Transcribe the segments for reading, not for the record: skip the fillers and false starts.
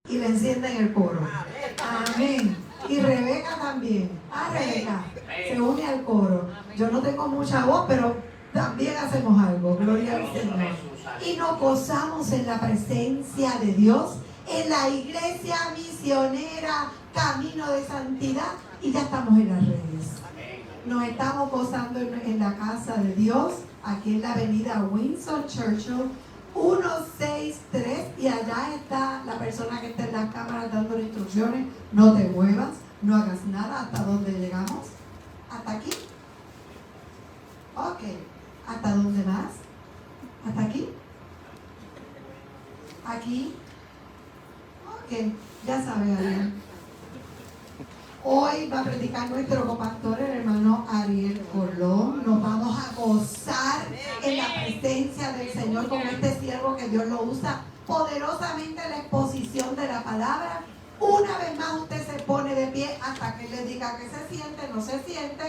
y le encienden el coro. Amén. Y Rebeca también. Rebeca se une al coro. Yo no tengo mucha voz, pero también hacemos algo. Gloria al Señor. Y nos gozamos en la presencia de Dios, en la iglesia misionera Camino de Santidad, y ya estamos en las redes. Nos estamos gozando en la casa de Dios, aquí en la avenida Winston Churchill 163, y allá está la persona que está en las cámaras dando instrucciones. No te muevas, no hagas nada. ¿Hasta dónde llegamos? ¿Hasta aquí? Ok. ¿Hasta dónde más? ¿Hasta aquí? ¿Aquí? Ok, ya sabe Ariel. Hoy va a predicar nuestro copastor, el hermano Ariel Colón. Nos vamos a gozar en la presencia del Señor con este siervo que Dios lo usa poderosamente en la exposición de la palabra. Una vez más usted se pone de pie hasta que él le diga que se siente, no se siente.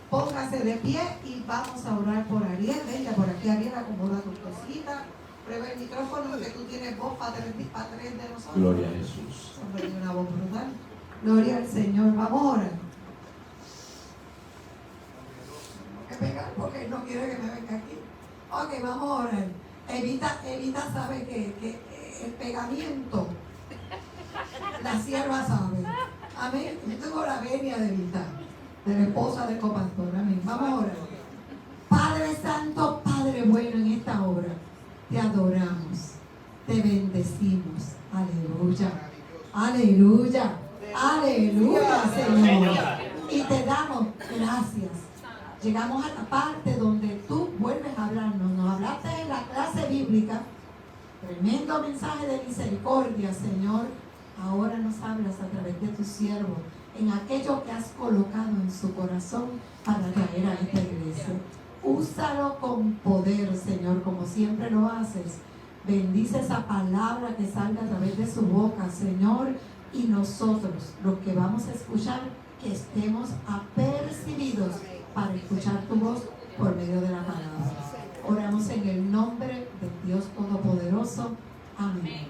Póngase de pie y vamos a orar por Ariel. Venga por aquí, Ariel, acomoda tus cositas. Prueba el micrófono, que tú tienes voz para tres de nosotros. Gloria a Jesús. Hombre, tiene una voz brutal. Gloria al Señor. Vamos a orar. Tengo que pegar porque él no quiere que me venga aquí. Ok, vamos a orar. Evita sabe que el pegamiento, la sierva sabe. Amén. Yo tengo la venia de Evita, de la esposa del copastor. Amén. Vamos a orar. Padre Santo, Padre bueno, en esta obra te adoramos, te bendecimos. Aleluya. Aleluya. Aleluya, Señor. Y te damos gracias. Llegamos a la parte donde tú vuelves a hablarnos. Nos hablaste en la clase bíblica. Tremendo mensaje de misericordia, Señor. Ahora nos hablas a través de tu siervo en aquello que has colocado en su corazón para traer a esta iglesia. Úsalo con poder, Señor, como siempre lo haces. Bendice esa palabra que salga a través de su boca, Señor. Y nosotros, los que vamos a escuchar, que estemos apercibidos para escuchar tu voz por medio de la palabra. Oramos en el nombre de Dios Todopoderoso. Amén.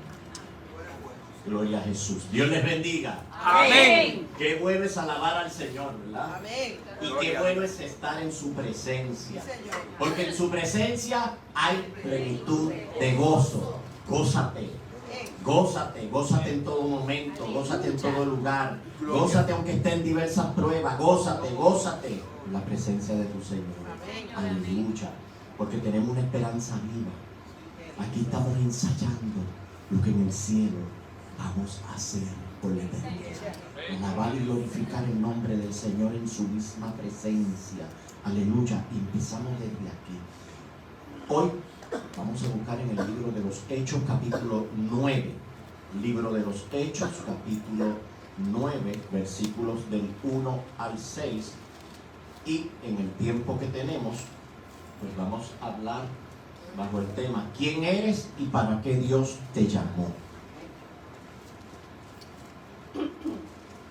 Gloria a Jesús. Dios les bendiga. Amén. Qué bueno es alabar al Señor, ¿verdad? Amén. Y qué bueno es estar en su presencia. Porque en su presencia hay plenitud de gozo. Gózate. Gózate, gózate en todo momento, gózate en todo lugar, gózate aunque esté en diversas pruebas, gózate en la presencia de tu Señor. Aleluya, porque tenemos una esperanza viva. Aquí estamos ensayando lo que en el cielo vamos a hacer por la eternidad. Alabar y glorificar el nombre del Señor en su misma presencia. Aleluya, y empezamos desde aquí. Hoy vamos a buscar en el libro de los Hechos, capítulo 9. Libro de los Hechos, capítulo 9, versículos del 1 al 6. Y en el tiempo que tenemos, pues vamos a hablar bajo el tema: ¿quién eres y para qué Dios te llamó?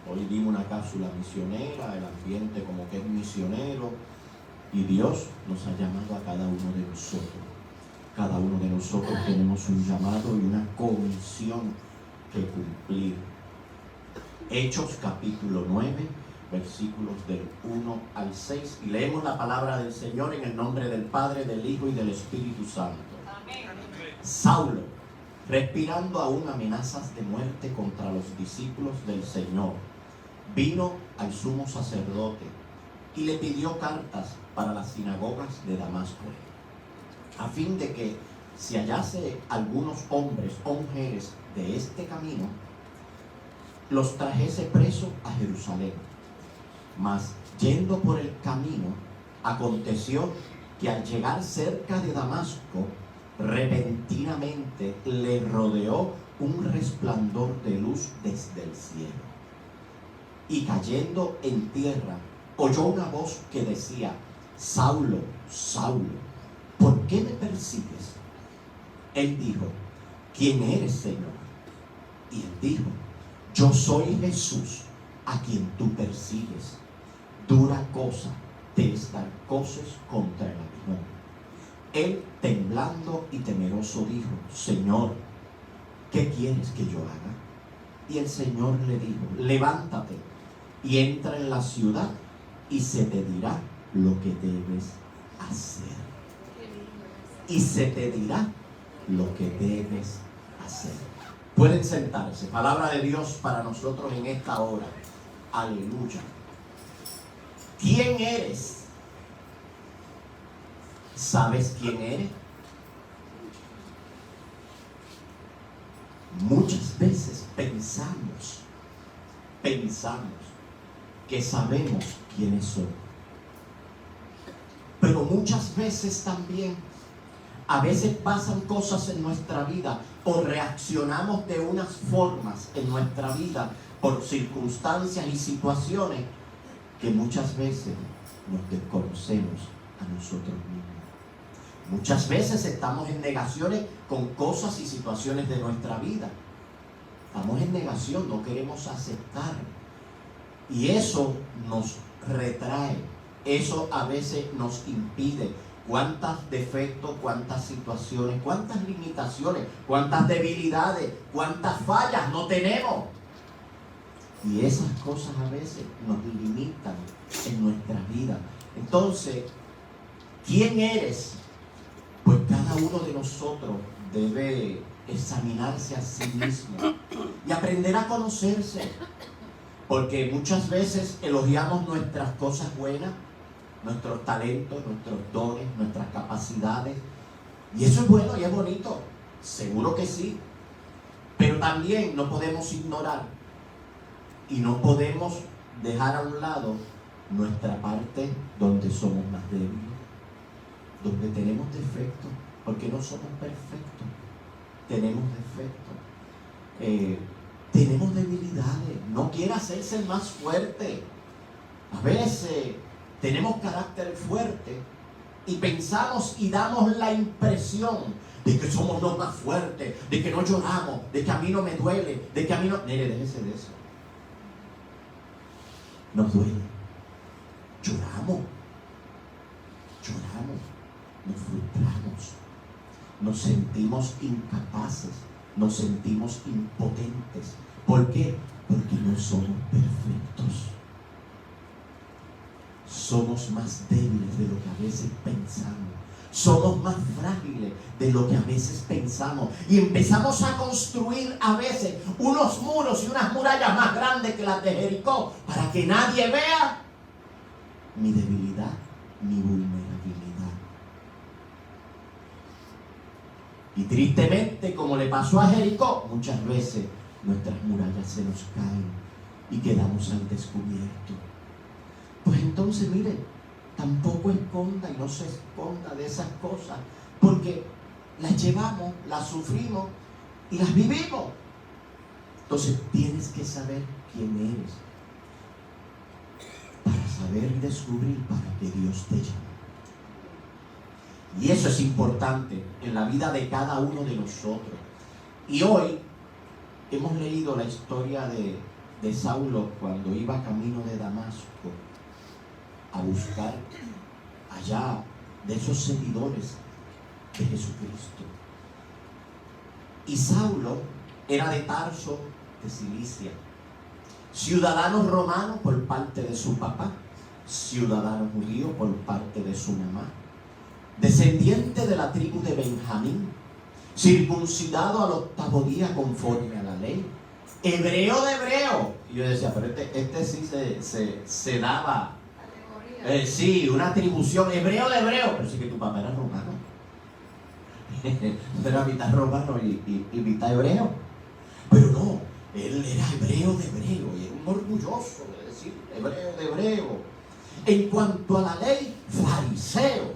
Hoy dimos una cápsula misionera, el ambiente como que es misionero, y Dios nos ha llamado a cada uno de nosotros. Cada uno de nosotros tenemos un llamado y una comisión que cumplir. Hechos capítulo 9, versículos del 1 al 6. Y leemos la palabra del Señor en el nombre del Padre, del Hijo y del Espíritu Santo. Amén. Saulo, respirando aún amenazas de muerte contra los discípulos del Señor, vino al sumo sacerdote y le pidió cartas para las sinagogas de Damasco, a fin de que si hallase algunos hombres o mujeres de este camino, los trajese presos a Jerusalén. Mas yendo por el camino, aconteció que al llegar cerca de Damasco, repentinamente le rodeó un resplandor de luz desde el cielo. Y cayendo en tierra, oyó una voz que decía: Saulo, Saulo, ¿por qué me persigues? Él dijo: ¿quién eres, Señor? Y él dijo: yo soy Jesús, a quien tú persigues. Dura cosa te es dar cosas contra el aguijón. Él, temblando y temeroso, dijo: Señor, ¿qué quieres que yo haga? Y el Señor le dijo, levántate y entra en la ciudad y se te dirá lo que debes hacer. Y se te dirá lo que debes hacer. Pueden sentarse. Palabra de Dios para nosotros en esta hora. Aleluya. ¿Quién eres? ¿Sabes quién eres? Muchas veces pensamos que sabemos quiénes somos. Pero muchas veces también, a veces pasan cosas en nuestra vida o reaccionamos de unas formas en nuestra vida por circunstancias y situaciones que muchas veces nos desconocemos a nosotros mismos. Muchas veces estamos en negaciones con cosas y situaciones de nuestra vida. Estamos en negación, no queremos aceptar. Y eso nos retrae. Eso a veces nos impide. Cuántos defectos, cuántas situaciones, cuántas limitaciones, cuántas debilidades, cuántas fallas no tenemos. Y esas cosas a veces nos limitan en nuestra vida. Entonces, ¿quién eres? Pues cada uno de nosotros debe examinarse a sí mismo y aprender a conocerse. Porque muchas veces elogiamos nuestras cosas buenas, nuestros talentos, nuestros dones, nuestras capacidades. Y eso es bueno y es bonito, seguro que sí. Pero también no podemos ignorar y no podemos dejar a un lado nuestra parte donde somos más débiles, donde tenemos defectos, porque no somos perfectos, tenemos defectos, tenemos debilidades. No quiere hacerse el más fuerte. A veces tenemos carácter fuerte y pensamos y damos la impresión de que somos los más fuertes, de que no lloramos, de que a mí no me duele, de que a mí no... Mire, déjese de eso. Nos duele. Lloramos, nos frustramos, nos sentimos incapaces, nos sentimos impotentes. ¿Por qué? Porque no somos perfectos. Somos más débiles de lo que a veces pensamos. Somos más frágiles de lo que a veces pensamos. Y empezamos a construir a veces unos muros y unas murallas más grandes que las de Jericó para que nadie vea mi debilidad, mi vulnerabilidad. Y tristemente, como le pasó a Jericó, muchas veces nuestras murallas se nos caen y quedamos al descubierto. Pues entonces, mire, tampoco esconda y no se esconda de esas cosas, porque las llevamos, las sufrimos y las vivimos. Entonces tienes que saber quién eres para saber descubrir para qué Dios te llama. Y eso es importante en la vida de cada uno de nosotros. Y hoy hemos leído la historia de Saulo cuando iba camino de Damasco a buscar allá de esos seguidores de Jesucristo. Y Saulo era de Tarso de Cilicia, ciudadano romano por parte de su papá, ciudadano judío por parte de su mamá, descendiente de la tribu de Benjamín, circuncidado al 8º día conforme a la ley, hebreo de hebreo. Y yo decía, pero este sí se daba, sí, una atribución, hebreo de hebreo, pero sí que tu papá era romano. Era mitad romano y mitad hebreo. Pero no, él era hebreo de hebreo y era un orgulloso de decir hebreo de hebreo. En cuanto a la ley, fariseo.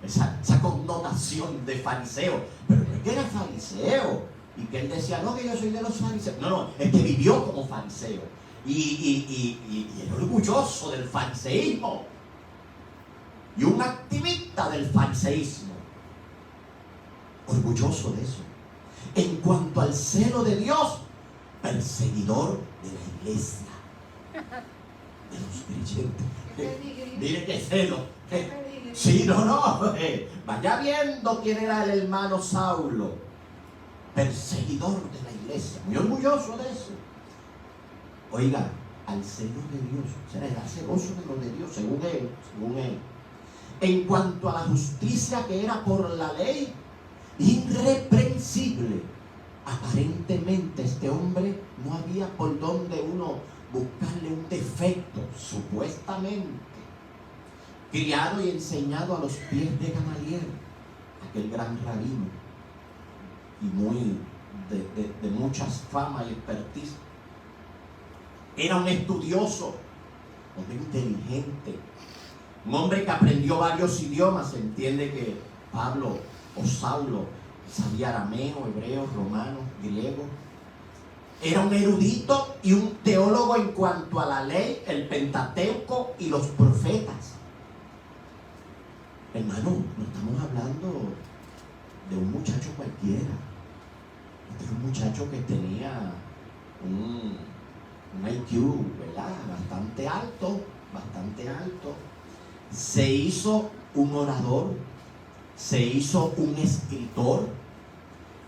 Esa connotación de fariseo. Pero no es que era fariseo y que él decía, no, que yo soy de los fariseos. No, es que vivió como fariseo y era orgulloso del fariseísmo y un activista del fariseísmo, orgulloso de eso. En cuanto al celo de Dios, perseguidor de la iglesia, de los creyentes. Mire qué celo. Sí, no. Vaya viendo quién era el hermano Saulo. perseguidor de la iglesia, muy orgulloso de eso. Oiga, al celo de Dios, o sea, era celoso de lo de Dios, según él. En cuanto a la justicia que era por la ley, irreprensible. Aparentemente este hombre no había por donde uno buscarle un defecto, supuestamente. Criado y enseñado a los pies de Gamaliel, aquel gran rabino, y muy de muchas fama y expertise. Era un estudioso, un hombre inteligente, un hombre que aprendió varios idiomas. Se entiende que Pablo o Saulo sabía arameo, hebreo, romano, griego. Era un erudito y un teólogo en cuanto a la ley, el Pentateuco y los profetas. Hermano, no estamos hablando de un muchacho cualquiera. Este era un muchacho que tenía un IQ, ¿verdad? Bastante alto. Se hizo un orador, se hizo un escritor,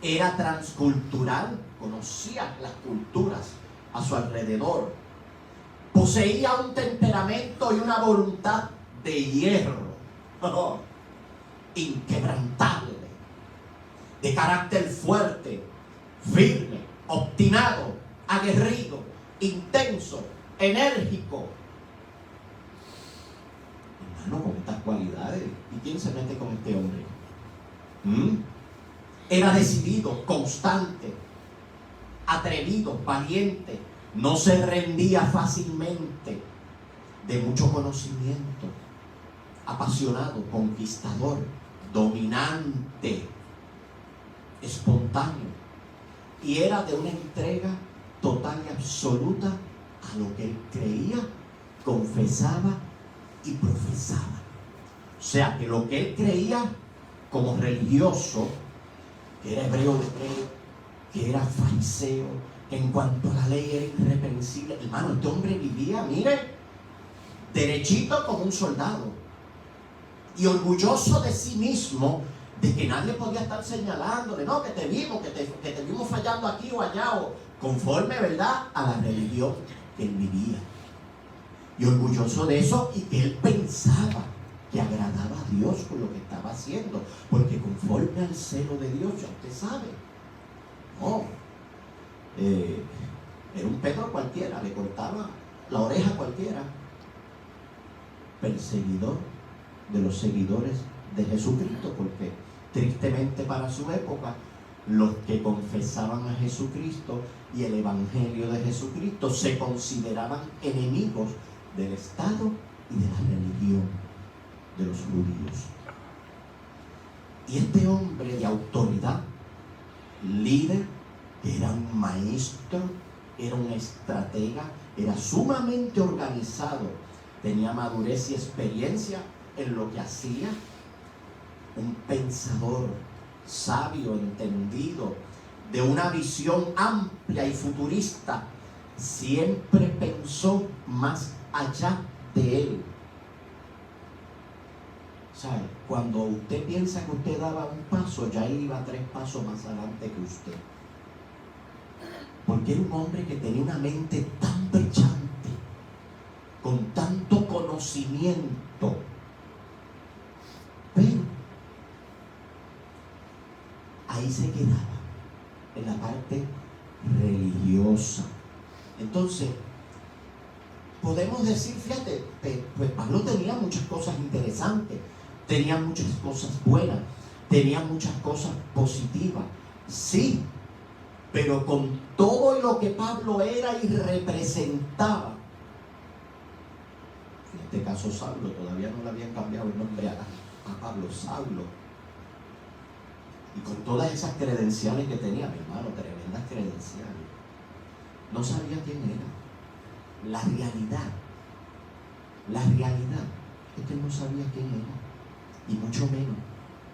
era transcultural, conocía las culturas a su alrededor, poseía un temperamento y una voluntad de hierro, inquebrantable, de carácter fuerte, firme, obstinado, aguerrido, intenso, enérgico. Hermano, con estas cualidades, ¿y quién se mete con este hombre? Era decidido, constante, atrevido, valiente, no se rendía fácilmente, de mucho conocimiento, apasionado, conquistador, dominante, espontáneo, y era de una entrega total y absoluta a lo que él creía, confesaba y profesaba. O sea, que lo que él creía como religioso, que era hebreo, que era fariseo, que en cuanto a la ley era irreprensible. Hermano, este hombre vivía, mire, derechito como un soldado, y orgulloso de sí mismo, de que nadie podía estar señalándole, no, que te vimos fallando aquí o allá, o conforme, ¿verdad?, a la religión que él vivía. Y orgulloso de eso, y que él pensaba que agradaba a Dios con lo que estaba haciendo, porque conforme al celo de Dios, ya usted sabe, no, era un Pedro cualquiera, le cortaba la oreja a cualquiera. Perseguidor de los seguidores de Jesucristo, porque tristemente para su época, los que confesaban a Jesucristo y el Evangelio de Jesucristo se consideraban enemigos del Estado y de la religión de los judíos. Y este hombre de autoridad, líder, era un maestro, era un estratega, era sumamente organizado, tenía madurez y experiencia en lo que hacía, un pensador sabio, entendido, de una visión amplia y futurista, siempre pensó más allá de él. ¿Sabe? Cuando usted piensa que usted daba un paso, ya él iba 3 pasos más adelante que usted. Porque era un hombre que tenía una mente tan brillante, con tanto conocimiento, pero ahí se quedaba, en la parte religiosa. Entonces, podemos decir, fíjate, pues Pablo tenía muchas cosas interesantes, tenía muchas cosas buenas, tenía muchas cosas positivas, sí, pero con todo lo que Pablo era y representaba, en este caso Saulo, todavía no le habían cambiado el nombre a Pablo, Saulo, y con todas esas credenciales que tenía, mi hermano, tremendas credenciales, no sabía quién era. La realidad es que no sabía quién era, y mucho menos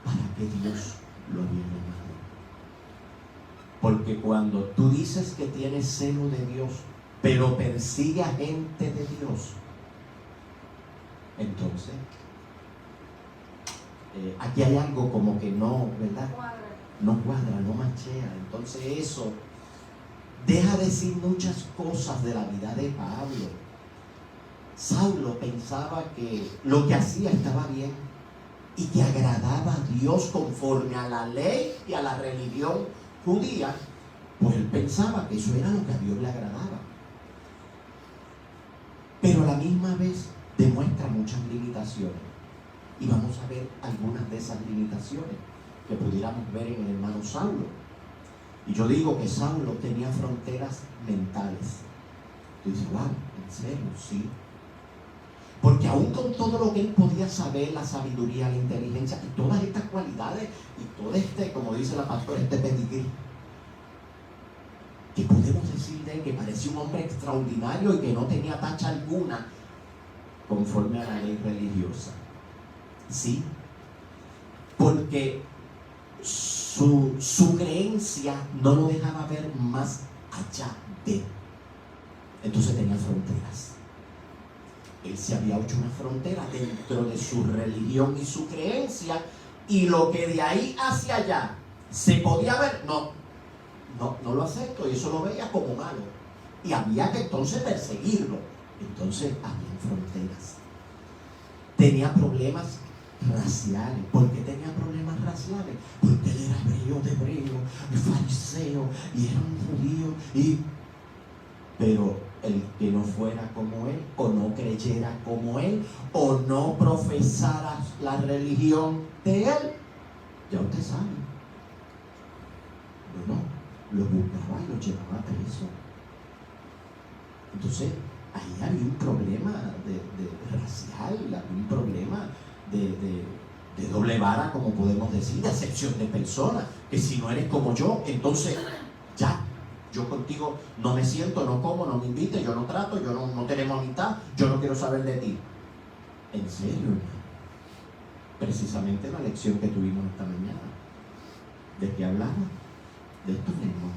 para qué Dios lo había llamado. Porque cuando tú dices que tienes celo de Dios, pero persigue a gente de Dios, entonces aquí hay algo como que no, ¿verdad? no cuadra, no machea. Entonces eso deja decir muchas cosas de la vida de Pablo. Saulo pensaba que lo que hacía estaba bien y que agradaba a Dios conforme a la ley y a la religión judía, pues él pensaba que eso era lo que a Dios le agradaba. Pero a la misma vez demuestra muchas limitaciones. Y vamos a ver algunas de esas limitaciones que pudiéramos ver en el hermano Saulo. Y yo digo que Saulo tenía fronteras mentales. Tú dices, wow, ¿en serio? Sí. Porque aún con todo lo que él podía saber, la sabiduría, la inteligencia y todas estas cualidades y todo como dice la pastora, pedigrí, que podemos decir de él que parecía un hombre extraordinario y que no tenía tacha alguna conforme a la ley religiosa. Sí, porque su creencia no lo dejaba ver más allá de. Entonces tenía fronteras. Él se había hecho una frontera dentro de su religión y su creencia, y lo que de ahí hacia allá se podía ver, no lo acepto, y eso lo veía como malo. Y había que entonces perseguirlo. Entonces había fronteras. Tenía problemas raciales. ¿Por qué tenía problemas raciales? Porque él era hebreo de hebreo, fariseo, y era un judío, pero el que no fuera como él, o no creyera como él, o no profesara la religión de él, ya usted sabe, bueno, lo buscaba y lo llevaba preso. Entonces ahí había un problema de racial, había un problema de doble vara, como podemos decir, de acepción de personas, que si no eres como yo, entonces ya, yo contigo no me siento, no como, no me invites, yo no trato, yo no tenemos amistad, yo no quiero saber de ti. En serio, hermano. Precisamente la lección que tuvimos esta mañana, ¿de qué hablaba? De esto mismo,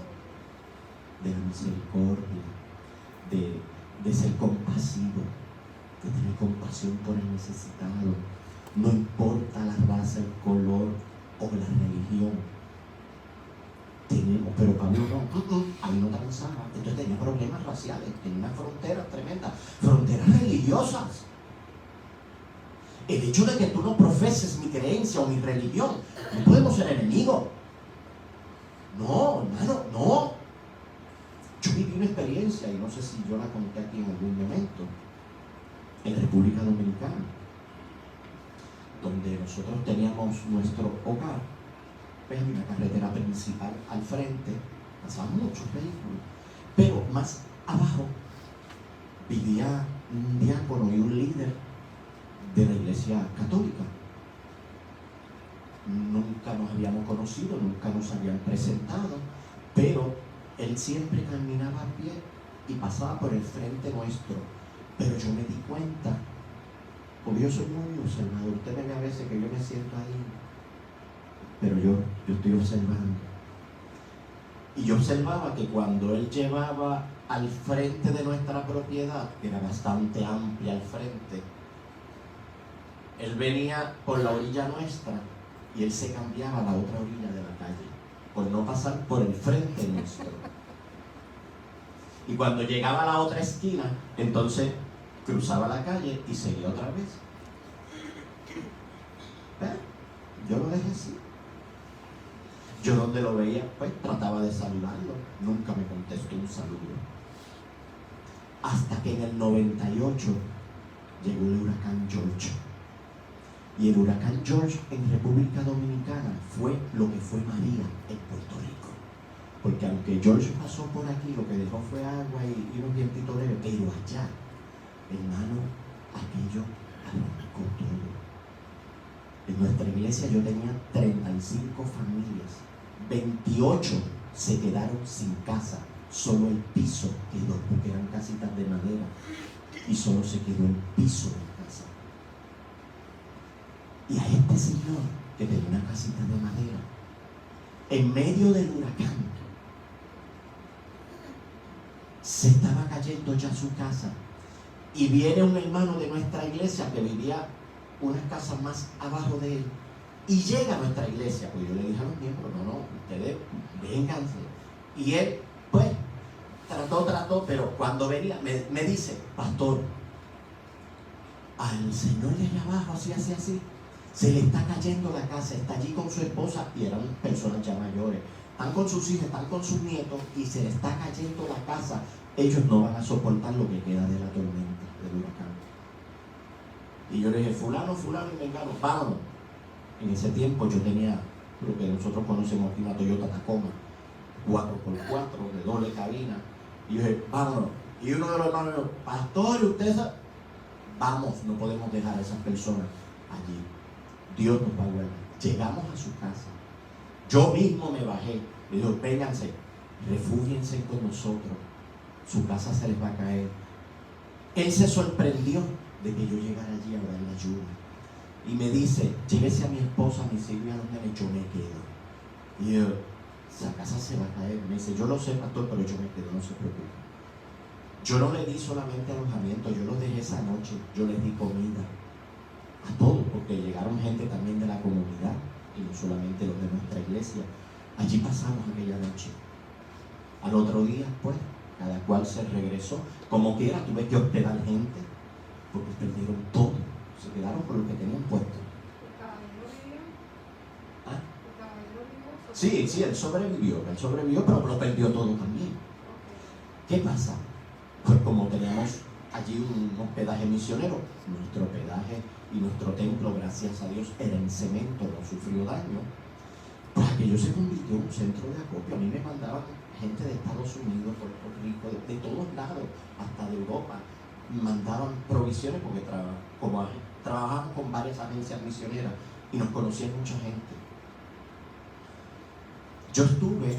de la misericordia, de ser compasivo, de tener compasión por el necesitado. No importa la raza, el color o la religión. Tenemos, pero Pablo no, a mí no transaba. Entonces tenía problemas raciales, tenía unas fronteras tremendas, fronteras religiosas. El hecho de que tú no profeses mi creencia o mi religión, no podemos ser enemigos. No, hermano, no. Yo viví una experiencia, y no sé si yo la conté aquí en algún momento, en República Dominicana, donde nosotros teníamos nuestro hogar, pues había una carretera principal al frente, pasaban muchos vehículos, pero más abajo vivía un diácono y un líder de la iglesia católica. Nunca nos habíamos conocido, nunca nos habían presentado, pero él siempre caminaba a pie y pasaba por el frente nuestro. Pero yo me di cuenta, porque yo soy muy observador. Usted me ve a veces que yo me siento ahí, pero yo estoy observando. Y yo observaba que cuando él llevaba al frente de nuestra propiedad, que era bastante amplia al frente, él venía por la orilla nuestra y él se cambiaba a la otra orilla de la calle, por no pasar por el frente nuestro. Y cuando llegaba a la otra esquina, entonces cruzaba la calle y seguía otra vez. Yo lo dejé así. Yo donde lo veía, pues trataba de saludarlo. Nunca me contestó un saludo. Hasta que en el 98 llegó el huracán George. Y el huracán George en República Dominicana fue lo que fue María en Puerto Rico. Porque aunque George pasó por aquí, lo que dejó fue agua y unos vientitos leves, pero allá, hermano, aquello arrancó todo. En nuestra iglesia yo tenía 35 familias, 28 se quedaron sin casa, solo el piso quedó, porque eran casitas de madera, y solo se quedó el piso de la casa. Y a este señor, que tenía una casita de madera, en medio del huracán, se estaba cayendo ya su casa, y viene un hermano de nuestra iglesia que vivía unas casas más abajo de él, Y llega a nuestra iglesia, pues yo le dije a los miembros, no, ustedes vénganse. Y él, pues, trató, pero cuando venía, me dice, pastor, al señor de allá abajo, así, se le está cayendo la casa, está allí con su esposa, y eran personas ya mayores, están con sus hijos, están con sus nietos, y se le está cayendo la casa. Ellos no van a soportar lo que queda de la tormenta, del huracán. Y yo le dije, fulano y vengano, vámonos. En ese tiempo yo tenía lo que nosotros conocemos aquí, una Toyota Tacoma 4x4 de doble cabina. Y yo dije, vámonos. Y uno de los hermanos dijo, pastor, usted sabe, vamos, no podemos dejar a esas personas allí. Dios nos va a guardar. Llegamos a su casa. Yo mismo me bajé. Le digo, vénganse, refúgiense con nosotros. Su casa se les va a caer. Él se sorprendió de que yo llegara allí a darle ayuda. Y me dice, llévese a mi esposa, a mis hijos y a los nenes, yo me quedo. Y yo, esa casa se va a caer. Me dice, yo lo sé, pastor, pero yo me quedo, no se preocupe. Yo no le di solamente alojamiento, yo los dejé esa noche, yo les di comida. A todos, porque llegaron gente también de la comunidad, y no solamente los de nuestra iglesia. Allí pasamos aquella noche. Al otro día, pues, cada cual se regresó. Como quiera, tuve que hospedar gente, porque perdieron todo. Se quedaron con lo que tenían puesto. ¿Ah? Sí, él sobrevivió, pero lo perdió todo también. ¿Qué pasa? Pues como teníamos allí un hospedaje misionero, nuestro hospedaje y nuestro templo, gracias a Dios, era en cemento, no sufrió daño, pues aquello se convirtió en un centro de acopio. A mí me mandaban gente de Estados Unidos, Puerto Rico, de todos lados, hasta de Europa, mandaban provisiones porque trabajamos con varias agencias misioneras y nos conocían mucha gente. Yo estuve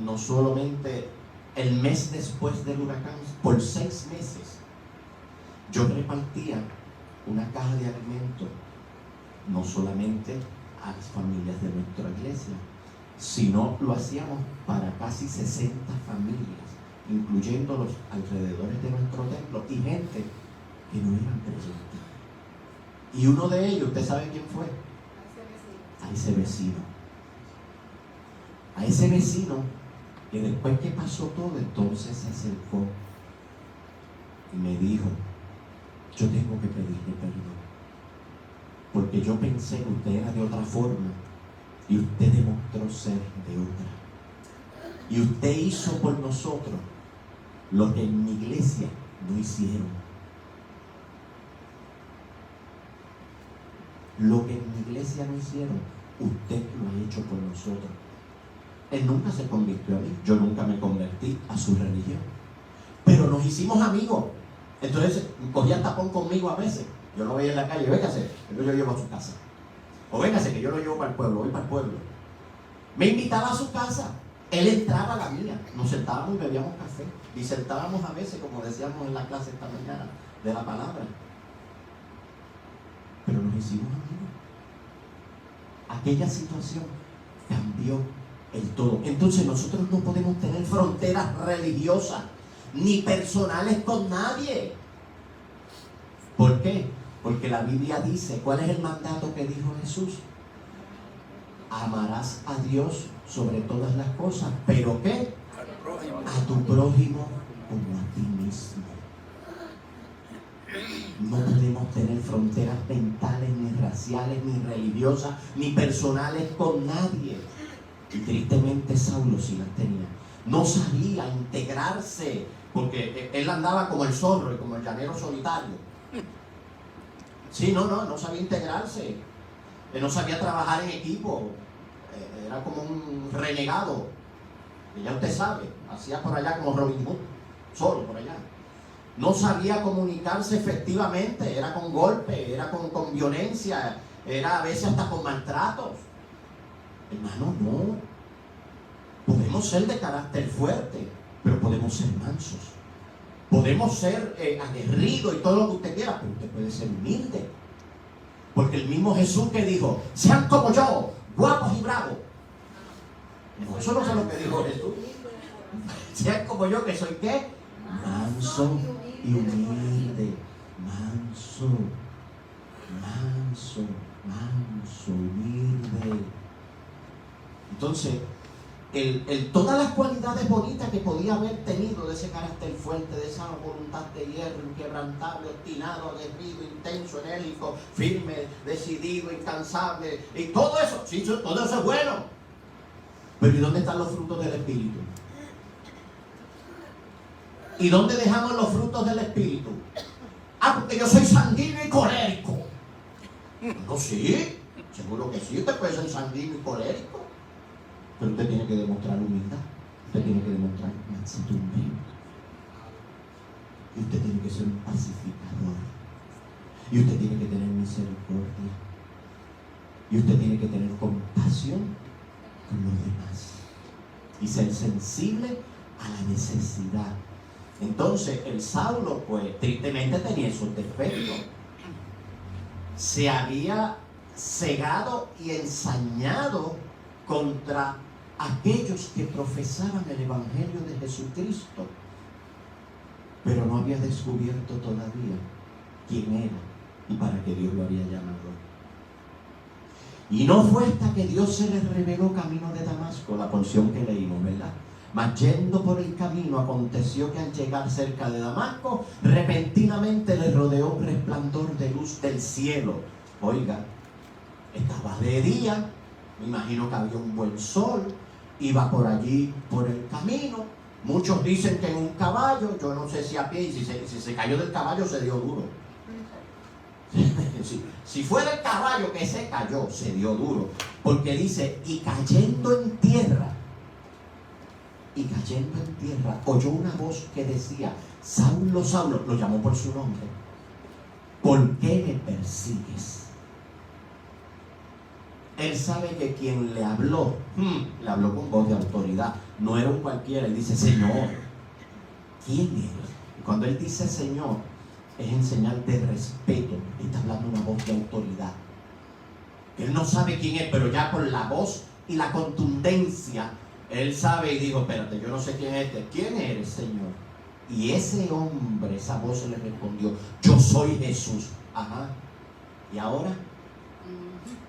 no solamente el mes después del huracán, por 6 meses, yo repartía una caja de alimentos, no solamente a las familias de nuestra iglesia, sino lo hacíamos para casi 60 familias, incluyendo los alrededores de nuestro templo y gente que no eran creyentes. Y uno de ellos, ¿usted sabe quién fue? A ese vecino, que después que pasó todo, entonces se acercó y me dijo, yo tengo que pedirle perdón, porque yo pensé que usted era de otra forma y usted demostró ser de otra. Y usted hizo por nosotros lo que en mi iglesia no hicieron. Lo que en mi iglesia no hicieron, usted lo ha hecho por nosotros. Él nunca se convirtió a mí, yo nunca me convertí a su religión, pero nos hicimos amigos. Entonces cogía tapón conmigo a veces. Yo lo veía en la calle, véngase, que yo lo llevo a su casa. O véngase, que yo lo llevo para el pueblo, voy para el pueblo. Me invitaba a su casa, él entraba a la mía, nos sentábamos y bebíamos café. Disertábamos a veces, como decíamos en la clase esta mañana, de la palabra. Pero nos hicimos amigos. Aquella situación cambió el todo. Entonces nosotros no podemos tener fronteras religiosas ni personales con nadie. ¿Por qué? Porque la Biblia dice, ¿cuál es el mandato que dijo Jesús? Amarás a Dios sobre todas las cosas, pero ¿qué? A tu prójimo como a ti mismo. No podemos tener fronteras mentales, ni raciales, ni religiosas, ni personales con nadie. Y tristemente Saulo sí las tenía. No sabía integrarse, porque él andaba como el zorro y como el llanero solitario. Sí, no sabía integrarse. Él no sabía trabajar en equipo. Era como un renegado. Y ya usted sabe, hacía por allá como Robin Hood, solo por allá. No sabía comunicarse efectivamente, era con golpes, era con violencia, era a veces hasta con maltratos. Hermano, no. Podemos ser de carácter fuerte, pero podemos ser mansos. Podemos ser aguerridos y todo lo que usted quiera, pero usted puede ser humilde. Porque el mismo Jesús que dijo, sean como yo, guapos y bravos. No, eso no es lo que dijo Jesús. Sean como yo, que soy ¿qué? Manso y humilde. Manso. manso, humilde. Entonces, todas las cualidades bonitas que podía haber tenido de ese carácter fuerte, de esa voluntad de hierro, inquebrantable, obstinado, aguerrido, intenso, enérgico, firme, decidido, incansable, y todo eso, sí, todo eso es bueno. Pero ¿y dónde están los frutos del Espíritu? ¿Y dónde dejamos los frutos del Espíritu? Ah, porque yo soy sanguíneo y colérico. No, sí, seguro que sí, usted puede ser sanguíneo y colérico. Pero usted tiene que demostrar humildad, usted tiene que demostrar mansedumbre, y usted tiene que ser un pacificador, y usted tiene que tener misericordia, y usted tiene que tener compasión con los demás, y ser sensible a la necesidad. Entonces el Saulo, pues tristemente tenía esos defectos. Se había cegado y ensañado contra aquellos que profesaban el Evangelio de Jesucristo, pero no había descubierto todavía quién era y para qué Dios lo había llamado. Y no fue hasta que Dios se le reveló camino de Damasco, la porción que leímos, ¿verdad? Mas yendo por el camino, aconteció que al llegar cerca de Damasco, repentinamente le rodeó un resplandor de luz del cielo. Oiga, estaba de día, me imagino que había un buen sol, iba por allí, por el camino. Muchos dicen que en un caballo, yo no sé si a pie, y si se cayó del caballo se dio duro. Si fue del caballo que se cayó, se dio duro. Porque dice, y cayendo en tierra, oyó una voz que decía, Saulo, Saulo, lo llamó por su nombre, ¿por qué me persigues? Él sabe que quien le habló con voz de autoridad, no era un cualquiera. Él dice, Señor, ¿quién eres? Y cuando él dice Señor, es en señal de respeto, está hablando una voz de autoridad. Él no sabe quién es, pero ya por la voz y la contundencia, él sabe y dijo, espérate, yo no sé quién es este. ¿Quién eres, Señor? Y ese hombre, esa voz le respondió, yo soy Jesús. Ajá. ¿Y ahora?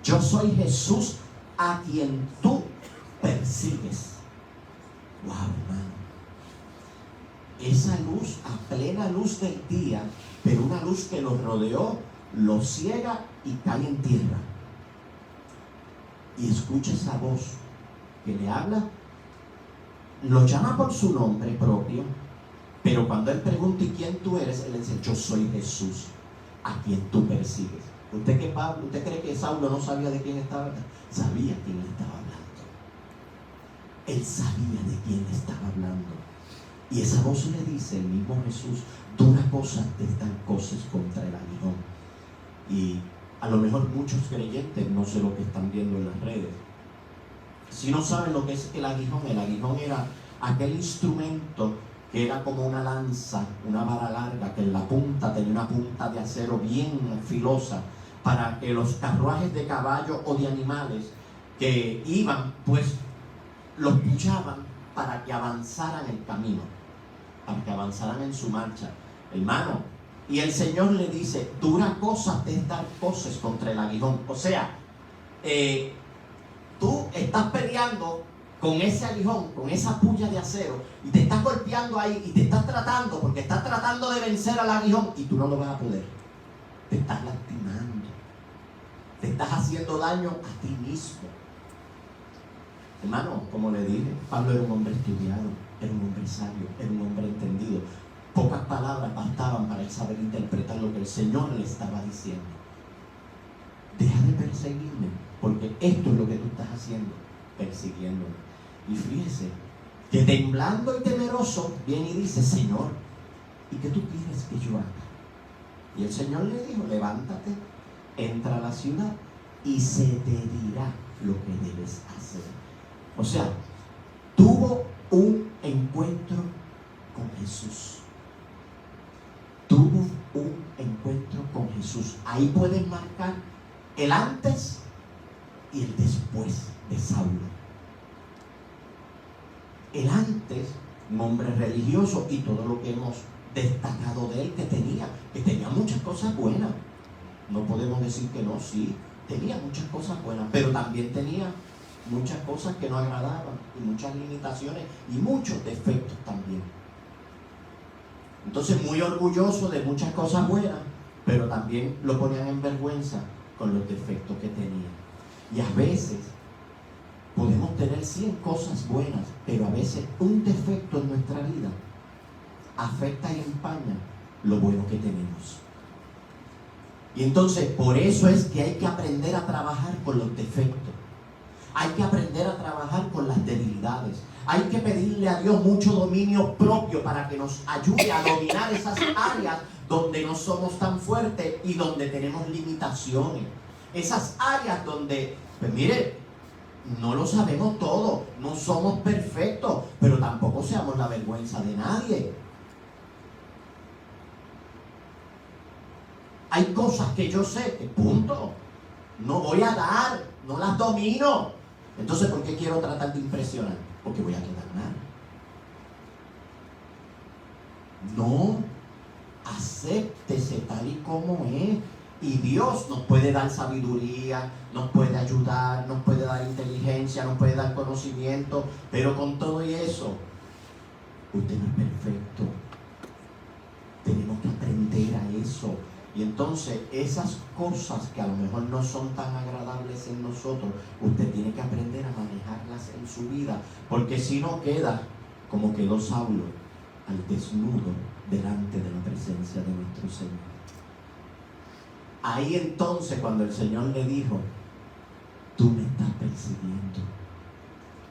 Yo soy Jesús a quien tú persigues. Wow, hermano. Esa luz, a plena luz del día, pero una luz que los rodeó, los ciega y cae en tierra. Y escucha esa voz que le habla, lo llama por su nombre propio, pero cuando él pregunta ¿y quién tú eres? Él dice, yo soy Jesús a quien tú persigues. ¿Usted cree que Saulo no sabía de quién estaba hablando? Sabía quién le estaba hablando. Él sabía de quién le estaba hablando. Y esa voz le dice, el mismo Jesús, dura cosas te dan cosas contra el aguijón. Y a lo mejor muchos creyentes no sé lo que están viendo en las redes. Si no saben lo que es el aguijón era aquel instrumento que era como una lanza, una vara larga, que en la punta tenía una punta de acero bien filosa, para que los carruajes de caballo o de animales que iban, pues los puchaban para que avanzaran el camino, para que avanzaran en su marcha. Hermano, y el Señor le dice, dura cosa es dar cosas contra el aguijón. O sea, tú estás peleando con ese aguijón, con esa puya de acero, y te estás golpeando ahí, y te estás tratando, porque estás tratando de vencer al aguijón, y tú no lo vas a poder. Te estás lastimando. Te estás haciendo daño a ti mismo. Hermano, como le dije, Pablo era un hombre estudiado, era un hombre sabio, era un hombre entendido. Pocas palabras bastaban para él saber interpretar lo que el Señor le estaba diciendo. Deja de perseguirme, porque esto es lo que tú estás haciendo, persiguiéndome. Y fíjese, que temblando y temeroso, viene y dice, Señor, ¿y qué tú quieres que yo haga? Y el Señor le dijo, levántate, entra a la ciudad y se te dirá lo que debes hacer. O sea, tuvo un encuentro con Jesús. Tuvo un encuentro con Jesús. Ahí pueden marcar el antes y el después de Saulo. El antes, un hombre religioso, y todo lo que hemos destacado de él, que tenía muchas cosas buenas. No podemos decir que no, sí, tenía muchas cosas buenas, pero también tenía muchas cosas que no agradaban, y muchas limitaciones, y muchos defectos también. Entonces, muy orgulloso de muchas cosas buenas, pero también lo ponían en vergüenza con los defectos que tenía. Y a veces podemos tener 100 cosas buenas, pero a veces un defecto en nuestra vida afecta y empaña lo bueno que tenemos. Y entonces, por eso es que hay que aprender a trabajar con los defectos. Hay que aprender a trabajar con las debilidades. Hay que pedirle a Dios mucho dominio propio para que nos ayude a dominar esas áreas donde no somos tan fuertes y donde tenemos limitaciones. Esas áreas donde, pues mire, no lo sabemos todo, no somos perfectos, pero tampoco seamos la vergüenza de nadie. Hay cosas que yo sé que punto, no voy a dar, no las domino. Entonces, ¿por qué quiero tratar de impresionar? Porque voy a quedar mal. No, acéptese tal y como es. Y Dios nos puede dar sabiduría, nos puede ayudar, nos puede dar inteligencia, nos puede dar conocimiento, pero con todo y eso, usted no es perfecto. Tenemos que aprender a eso. Y entonces esas cosas que a lo mejor no son tan agradables en nosotros, usted tiene que aprender a manejarlas en su vida, porque si no queda como quedó Saulo, al desnudo delante de la presencia de nuestro Señor. Ahí entonces cuando el Señor le dijo, tú me estás